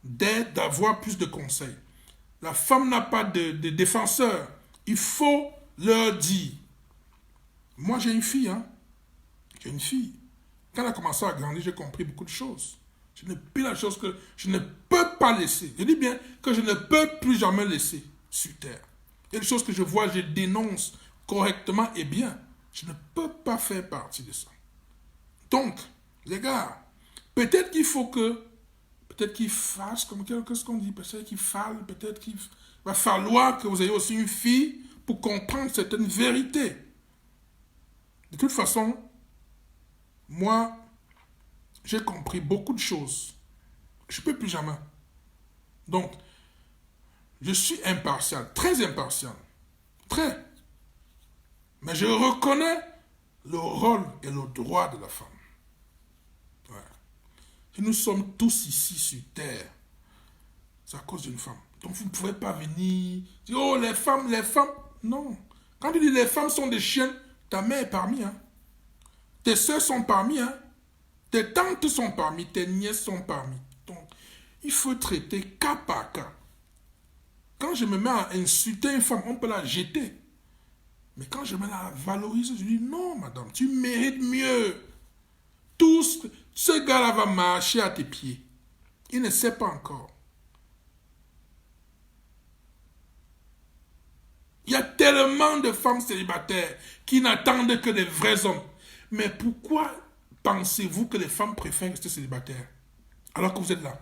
d'aide, d'avoir plus de conseils. La femme n'a pas de défenseur. Il faut leur dire. Moi, j'ai une fille, hein. J'ai une fille. Quand elle a commencé à grandir, j'ai compris beaucoup de choses. Je n'ai plus la chose que je ne peux pas laisser. Je dis bien que je ne peux plus jamais laisser sur terre. Il y a des choses que je vois, je dénonce correctement et bien. Je ne peux pas faire partie de ça. Donc, les gars, peut-être qu'il faut que, peut-être qu'il fasse, comme qu'est-ce qu'on dit, peut-être qu'il falle, peut-être qu'il va falloir que vous ayez aussi une fille pour comprendre certaines vérités. De toute façon, moi, j'ai compris beaucoup de choses. Je ne peux plus jamais. Donc, je suis impartial, très impartial. Très. Mais je reconnais le rôle et le droit de la femme. Ouais. Et nous sommes tous ici sur terre. C'est à cause d'une femme. Donc vous ne pouvez pas venir dire, oh les femmes. Non. Quand tu dis les femmes sont des chiennes, ta mère est parmi. Hein. Tes soeurs sont parmi. Hein. Tes tantes sont parmi. Tes nièces sont parmi. Donc, il faut traiter cas par cas. Quand je me mets à insulter une femme, on peut la jeter. Mais quand je me mets à la valoriser, je dis non, madame, tu mérites mieux. Ce gars-là va marcher à tes pieds. Il ne sait pas encore. Il y a tellement de femmes célibataires qui n'attendent que des vrais hommes. Mais pourquoi pensez-vous que les femmes préfèrent rester célibataires alors que vous êtes là?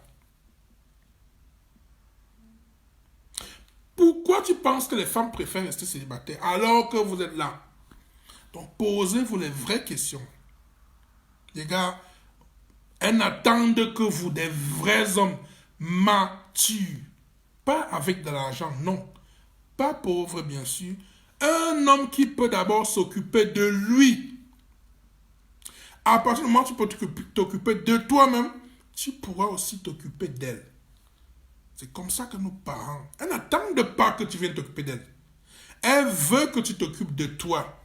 Pourquoi tu penses que les femmes préfèrent rester célibataires alors que vous êtes là? Donc posez-vous les vraies questions. Les gars, elles n'attendent que vous, des vrais hommes matures. Pas avec de l'argent, non. Pas pauvre, bien sûr. Un homme qui peut d'abord s'occuper de lui. À partir du moment où tu peux t'occuper de toi-même, tu pourras aussi t'occuper d'elle. C'est comme ça que nos parents, elles n'attendent pas que tu viennes t'occuper d'elle. Elle veut que tu t'occupes de toi.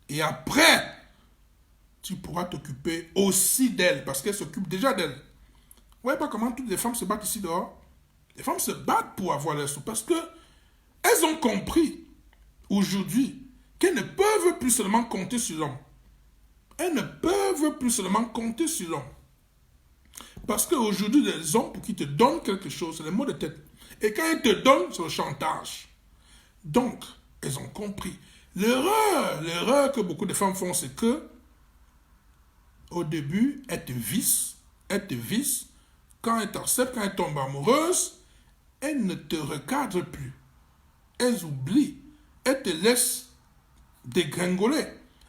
Et après, tu pourras t'occuper aussi d'elle, parce qu'elle s'occupe déjà d'elle. Vous voyez pas comment toutes les femmes se battent ici dehors? Les femmes se battent pour avoir leur sous, parce que elles ont compris aujourd'hui qu'elles ne peuvent plus seulement compter sur l'homme. Elles ne peuvent plus seulement compter sur l'homme. Parce qu'aujourd'hui, les hommes, pour qu'ils te donnent quelque chose, c'est les mots de tête. Et quand ils te donnent, c'est le chantage. Donc, elles ont compris. L'erreur que beaucoup de femmes font, c'est que, au début, elles te vissent. Quand elles t'acceptent, quand elles tombent amoureuses, elles ne te recadrent plus. Elles oublient. Elles te laissent dégringoler.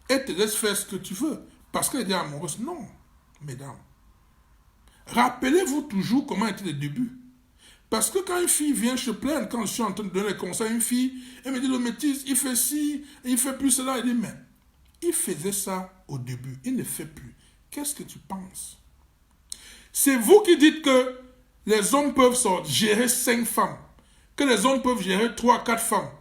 Elles te laissent faire ce que tu veux. Parce qu'elles sont amoureuses. Non, mesdames. Rappelez-vous toujours comment était le début. Parce que quand une fille vient se plaindre, quand je suis en train de donner les conseils à une fille, elle me dit, le métis, il fait ci, il fait plus cela. Elle dit, mais il faisait ça au début, il ne fait plus. Qu'est-ce que tu penses? C'est vous qui dites que les hommes peuvent gérer 5 femmes, que les hommes peuvent gérer 3, 4 femmes.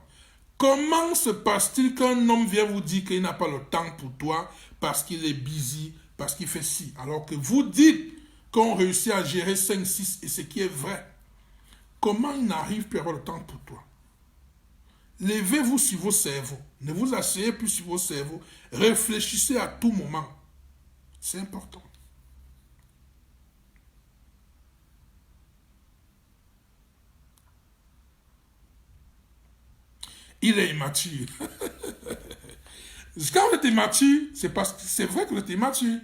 Comment se passe-t-il qu'un homme vient vous dire qu'il n'a pas le temps pour toi parce qu'il est busy, parce qu'il fait ci, alors que vous dites qu'on réussit à gérer 5, 6 et ce qui est vrai? Comment il n'arrive plus à avoir le temps pour toi? Levez-vous sur vos cerveaux. Ne vous asseyez plus sur vos cerveaux. Réfléchissez à tout moment. C'est important. Il est immature. Quand vous êtes immature, c'est parce que c'est vrai que vous êtes immature.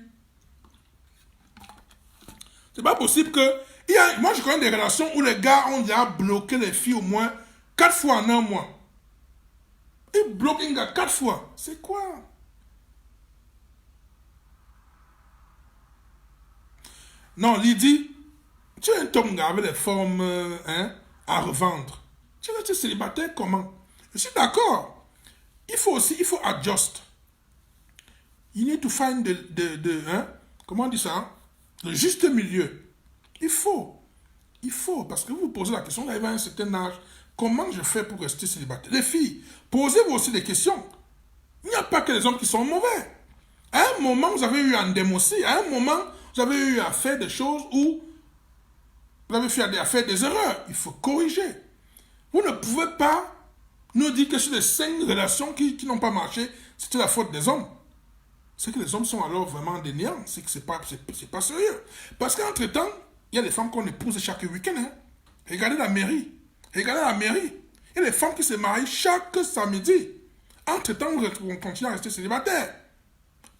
C'est pas possible que... moi, je connais des relations où les gars ont déjà bloqué les filles au moins 4 fois en un mois. Ils bloquent un gars 4 fois. C'est quoi? Non, Lydie, tu es un Tonga avec les formes à revendre. Tu es célibataire comment? Je suis d'accord. Il faut adjust. You need to find comment on dit ça? Le juste milieu. Il faut. Il faut, parce que vous vous posez la question, vous arrivez à un certain âge, comment je fais pour rester célibataire? Les filles, posez-vous aussi des questions. Il n'y a pas que les hommes qui sont mauvais. À un moment, vous avez eu un démossi. À un moment, vous avez eu à faire des choses où vous avez fait à faire des erreurs. Il faut corriger. Vous ne pouvez pas nous dire que sur les 5 relations qui n'ont pas marché, c'était la faute des hommes. C'est que les hommes sont alors vraiment des néants. C'est que c'est pas sérieux. Parce qu'entre-temps, il y a des femmes qu'on épouse chaque week-end. Hein. Regardez la mairie. Regardez la mairie. Il y a des femmes qui se marient chaque samedi. Entre-temps, on continue à rester célibataire.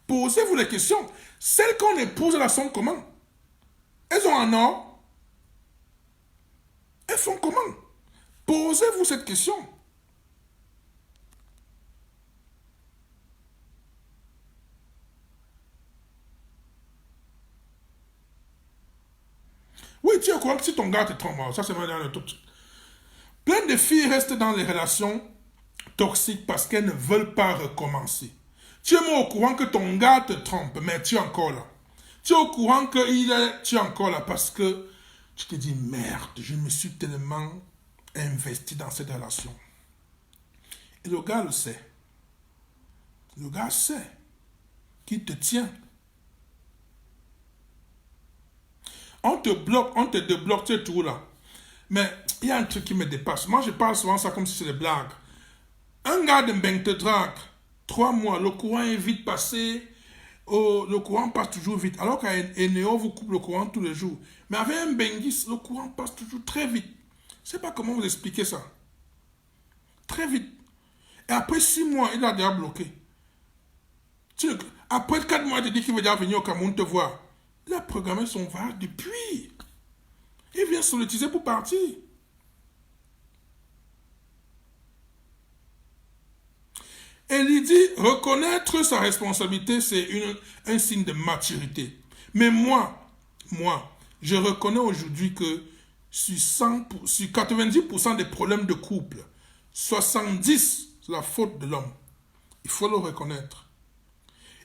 Posez-vous les questions. Celles qu'on épouse, elles sont comment? Elles ont un or. Elles font comment? Posez-vous cette question. Oui, tu es au courant que si ton gars te trompe, ça c'est vraiment un truc. Plein de filles restent dans les relations toxiques parce qu'elles ne veulent pas recommencer. Tu es au courant que ton gars te trompe, mais tu es encore là. Tu es au courant que tu es encore là parce que tu te dis, merde, je me suis tellement investi dans cette relation. Et le gars le sait. Le gars sait qu'il te tient. On te bloque, on te débloque, tu es tout là. Mais il y a un truc qui me dépasse. Moi, je parle souvent ça comme si c'était des blagues. Un gars de Mbeng te drague, 3 mois, le courant est vite passé, le courant passe toujours vite. Alors qu'à Eneo, vous coupe le courant tous les jours. Mais avec un Bengis, le courant passe toujours très vite. Je ne sais pas comment vous expliquer ça. Très vite. Et après 6 mois, il a déjà bloqué. Après 4 mois, il te dit qu'il veut déjà venir au Cameroun te voir. Il a programmé son voyage depuis. Il vient solliciter pour partir. Et il dit, reconnaître sa responsabilité, c'est un signe de maturité. Mais moi, je reconnais aujourd'hui que sur 90% des problèmes de couple, 70, c'est la faute de l'homme. Il faut le reconnaître.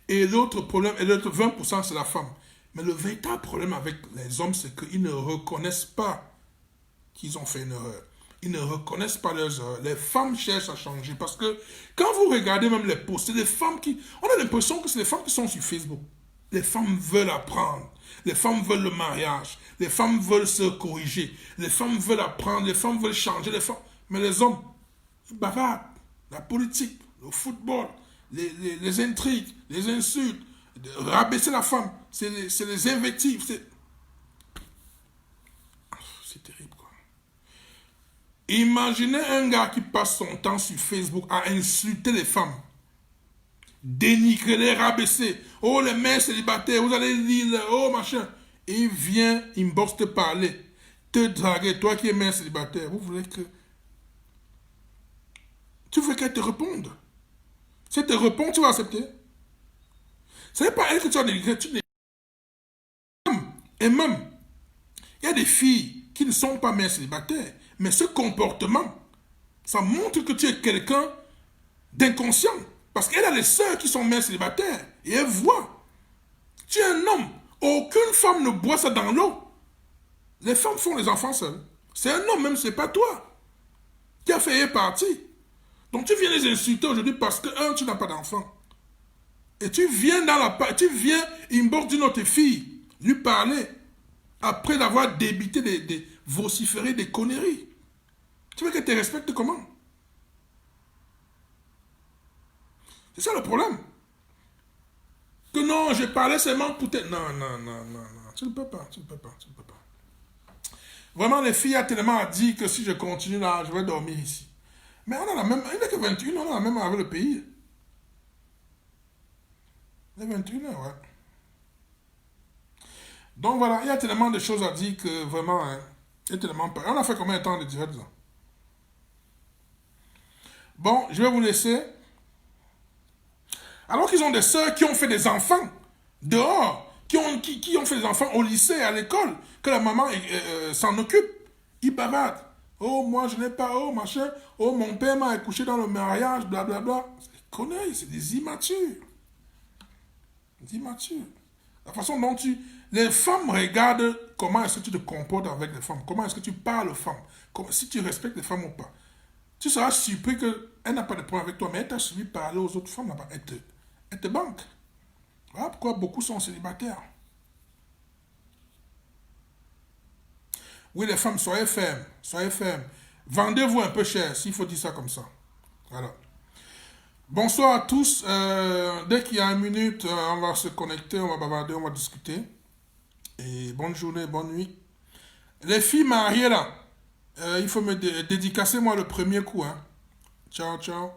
Et l'autre problème, et l'autre 20%, c'est la femme. Mais le véritable problème avec les hommes, c'est qu'ils ne reconnaissent pas qu'ils ont fait une erreur. Ils ne reconnaissent pas leurs erreurs. Les femmes cherchent à changer parce que quand vous regardez même les posts, c'est les femmes qui... On a l'impression que c'est les femmes qui sont sur Facebook. Les femmes veulent apprendre. Les femmes veulent le mariage. Les femmes veulent se corriger. Les femmes veulent apprendre. Les femmes veulent changer. Mais les hommes, ils bavardent. La politique, le football, les intrigues, les insultes, rabaisser la femme, c'est les invectives. C'est terrible. Imaginez un gars qui passe son temps sur Facebook à insulter les femmes. Dénigrer, les rabaisser. Oh, les mères célibataires, vous allez lire, oh, machin. Et il vient, inbox te parler, te draguer, toi qui es mère célibataire. Vous voulez que... Tu veux qu'elle te réponde. Si elle te répond, tu vas accepter. Ce n'est pas elle que tu as dénigré, tu dénigres. Et même, Il y a des filles qui ne sont pas mères célibataires, mais ce comportement, ça montre que tu es quelqu'un d'inconscient. Parce qu'elle a des sœurs qui sont mères célibataires, et elle voit. Tu es un homme. Aucune femme ne boit ça dans l'eau. Les femmes font les enfants seules. C'est un homme, même c'est pas toi qui a fait partie. Donc tu viens les insulter aujourd'hui parce que, tu n'as pas d'enfant. Et tu viens inbox d'une autre fille, lui parler, après l'avoir débité, vociféré des conneries. Tu veux qu'elle te respecte comment? C'est ça le problème. Que non, je parlais seulement pour te... Non, non, non, non, non. Tu ne peux pas, tu ne peux pas, tu ne peux pas. Vraiment, les filles ont tellement dit que si je continue là, je vais dormir ici. Mais on a la même... Il n'est que 21, on a la même avec le pays. Les 21 heures, ouais. Donc voilà, il y a tellement de choses à dire que vraiment, hein, il y a tellement... On a fait combien de temps de direct là? Bon, je vais vous laisser. Alors qu'ils ont des sœurs qui ont fait des enfants dehors, qui ont fait des enfants au lycée, à l'école, que la maman s'en occupe. Ils bavardent. Oh, moi je n'ai pas, oh, machin, oh, mon père m'a accouché dans le mariage, blablabla. C'est des conneries, c'est des immatures. Des immatures. La façon dont les femmes regardent comment est-ce que tu te comportes avec les femmes, comment est-ce que tu parles aux femmes, si tu respectes les femmes ou pas. Tu seras surpris qu'elle n'a pas de problème avec toi, mais elle t'a suivi parler aux autres femmes là-bas. Elle te banque. Voilà pourquoi beaucoup sont célibataires. Oui, les femmes, soyez fermes. Soyez fermes. Vendez-vous un peu cher, s'il faut dire ça comme ça. Voilà. Bonsoir à tous. Dès qu'il y a 1 minute, on va se connecter, on va bavarder, on va discuter. Et bonne journée, bonne nuit. Les filles mariées là, il faut me dédicacer moi le premier coup. Hein. Ciao, ciao.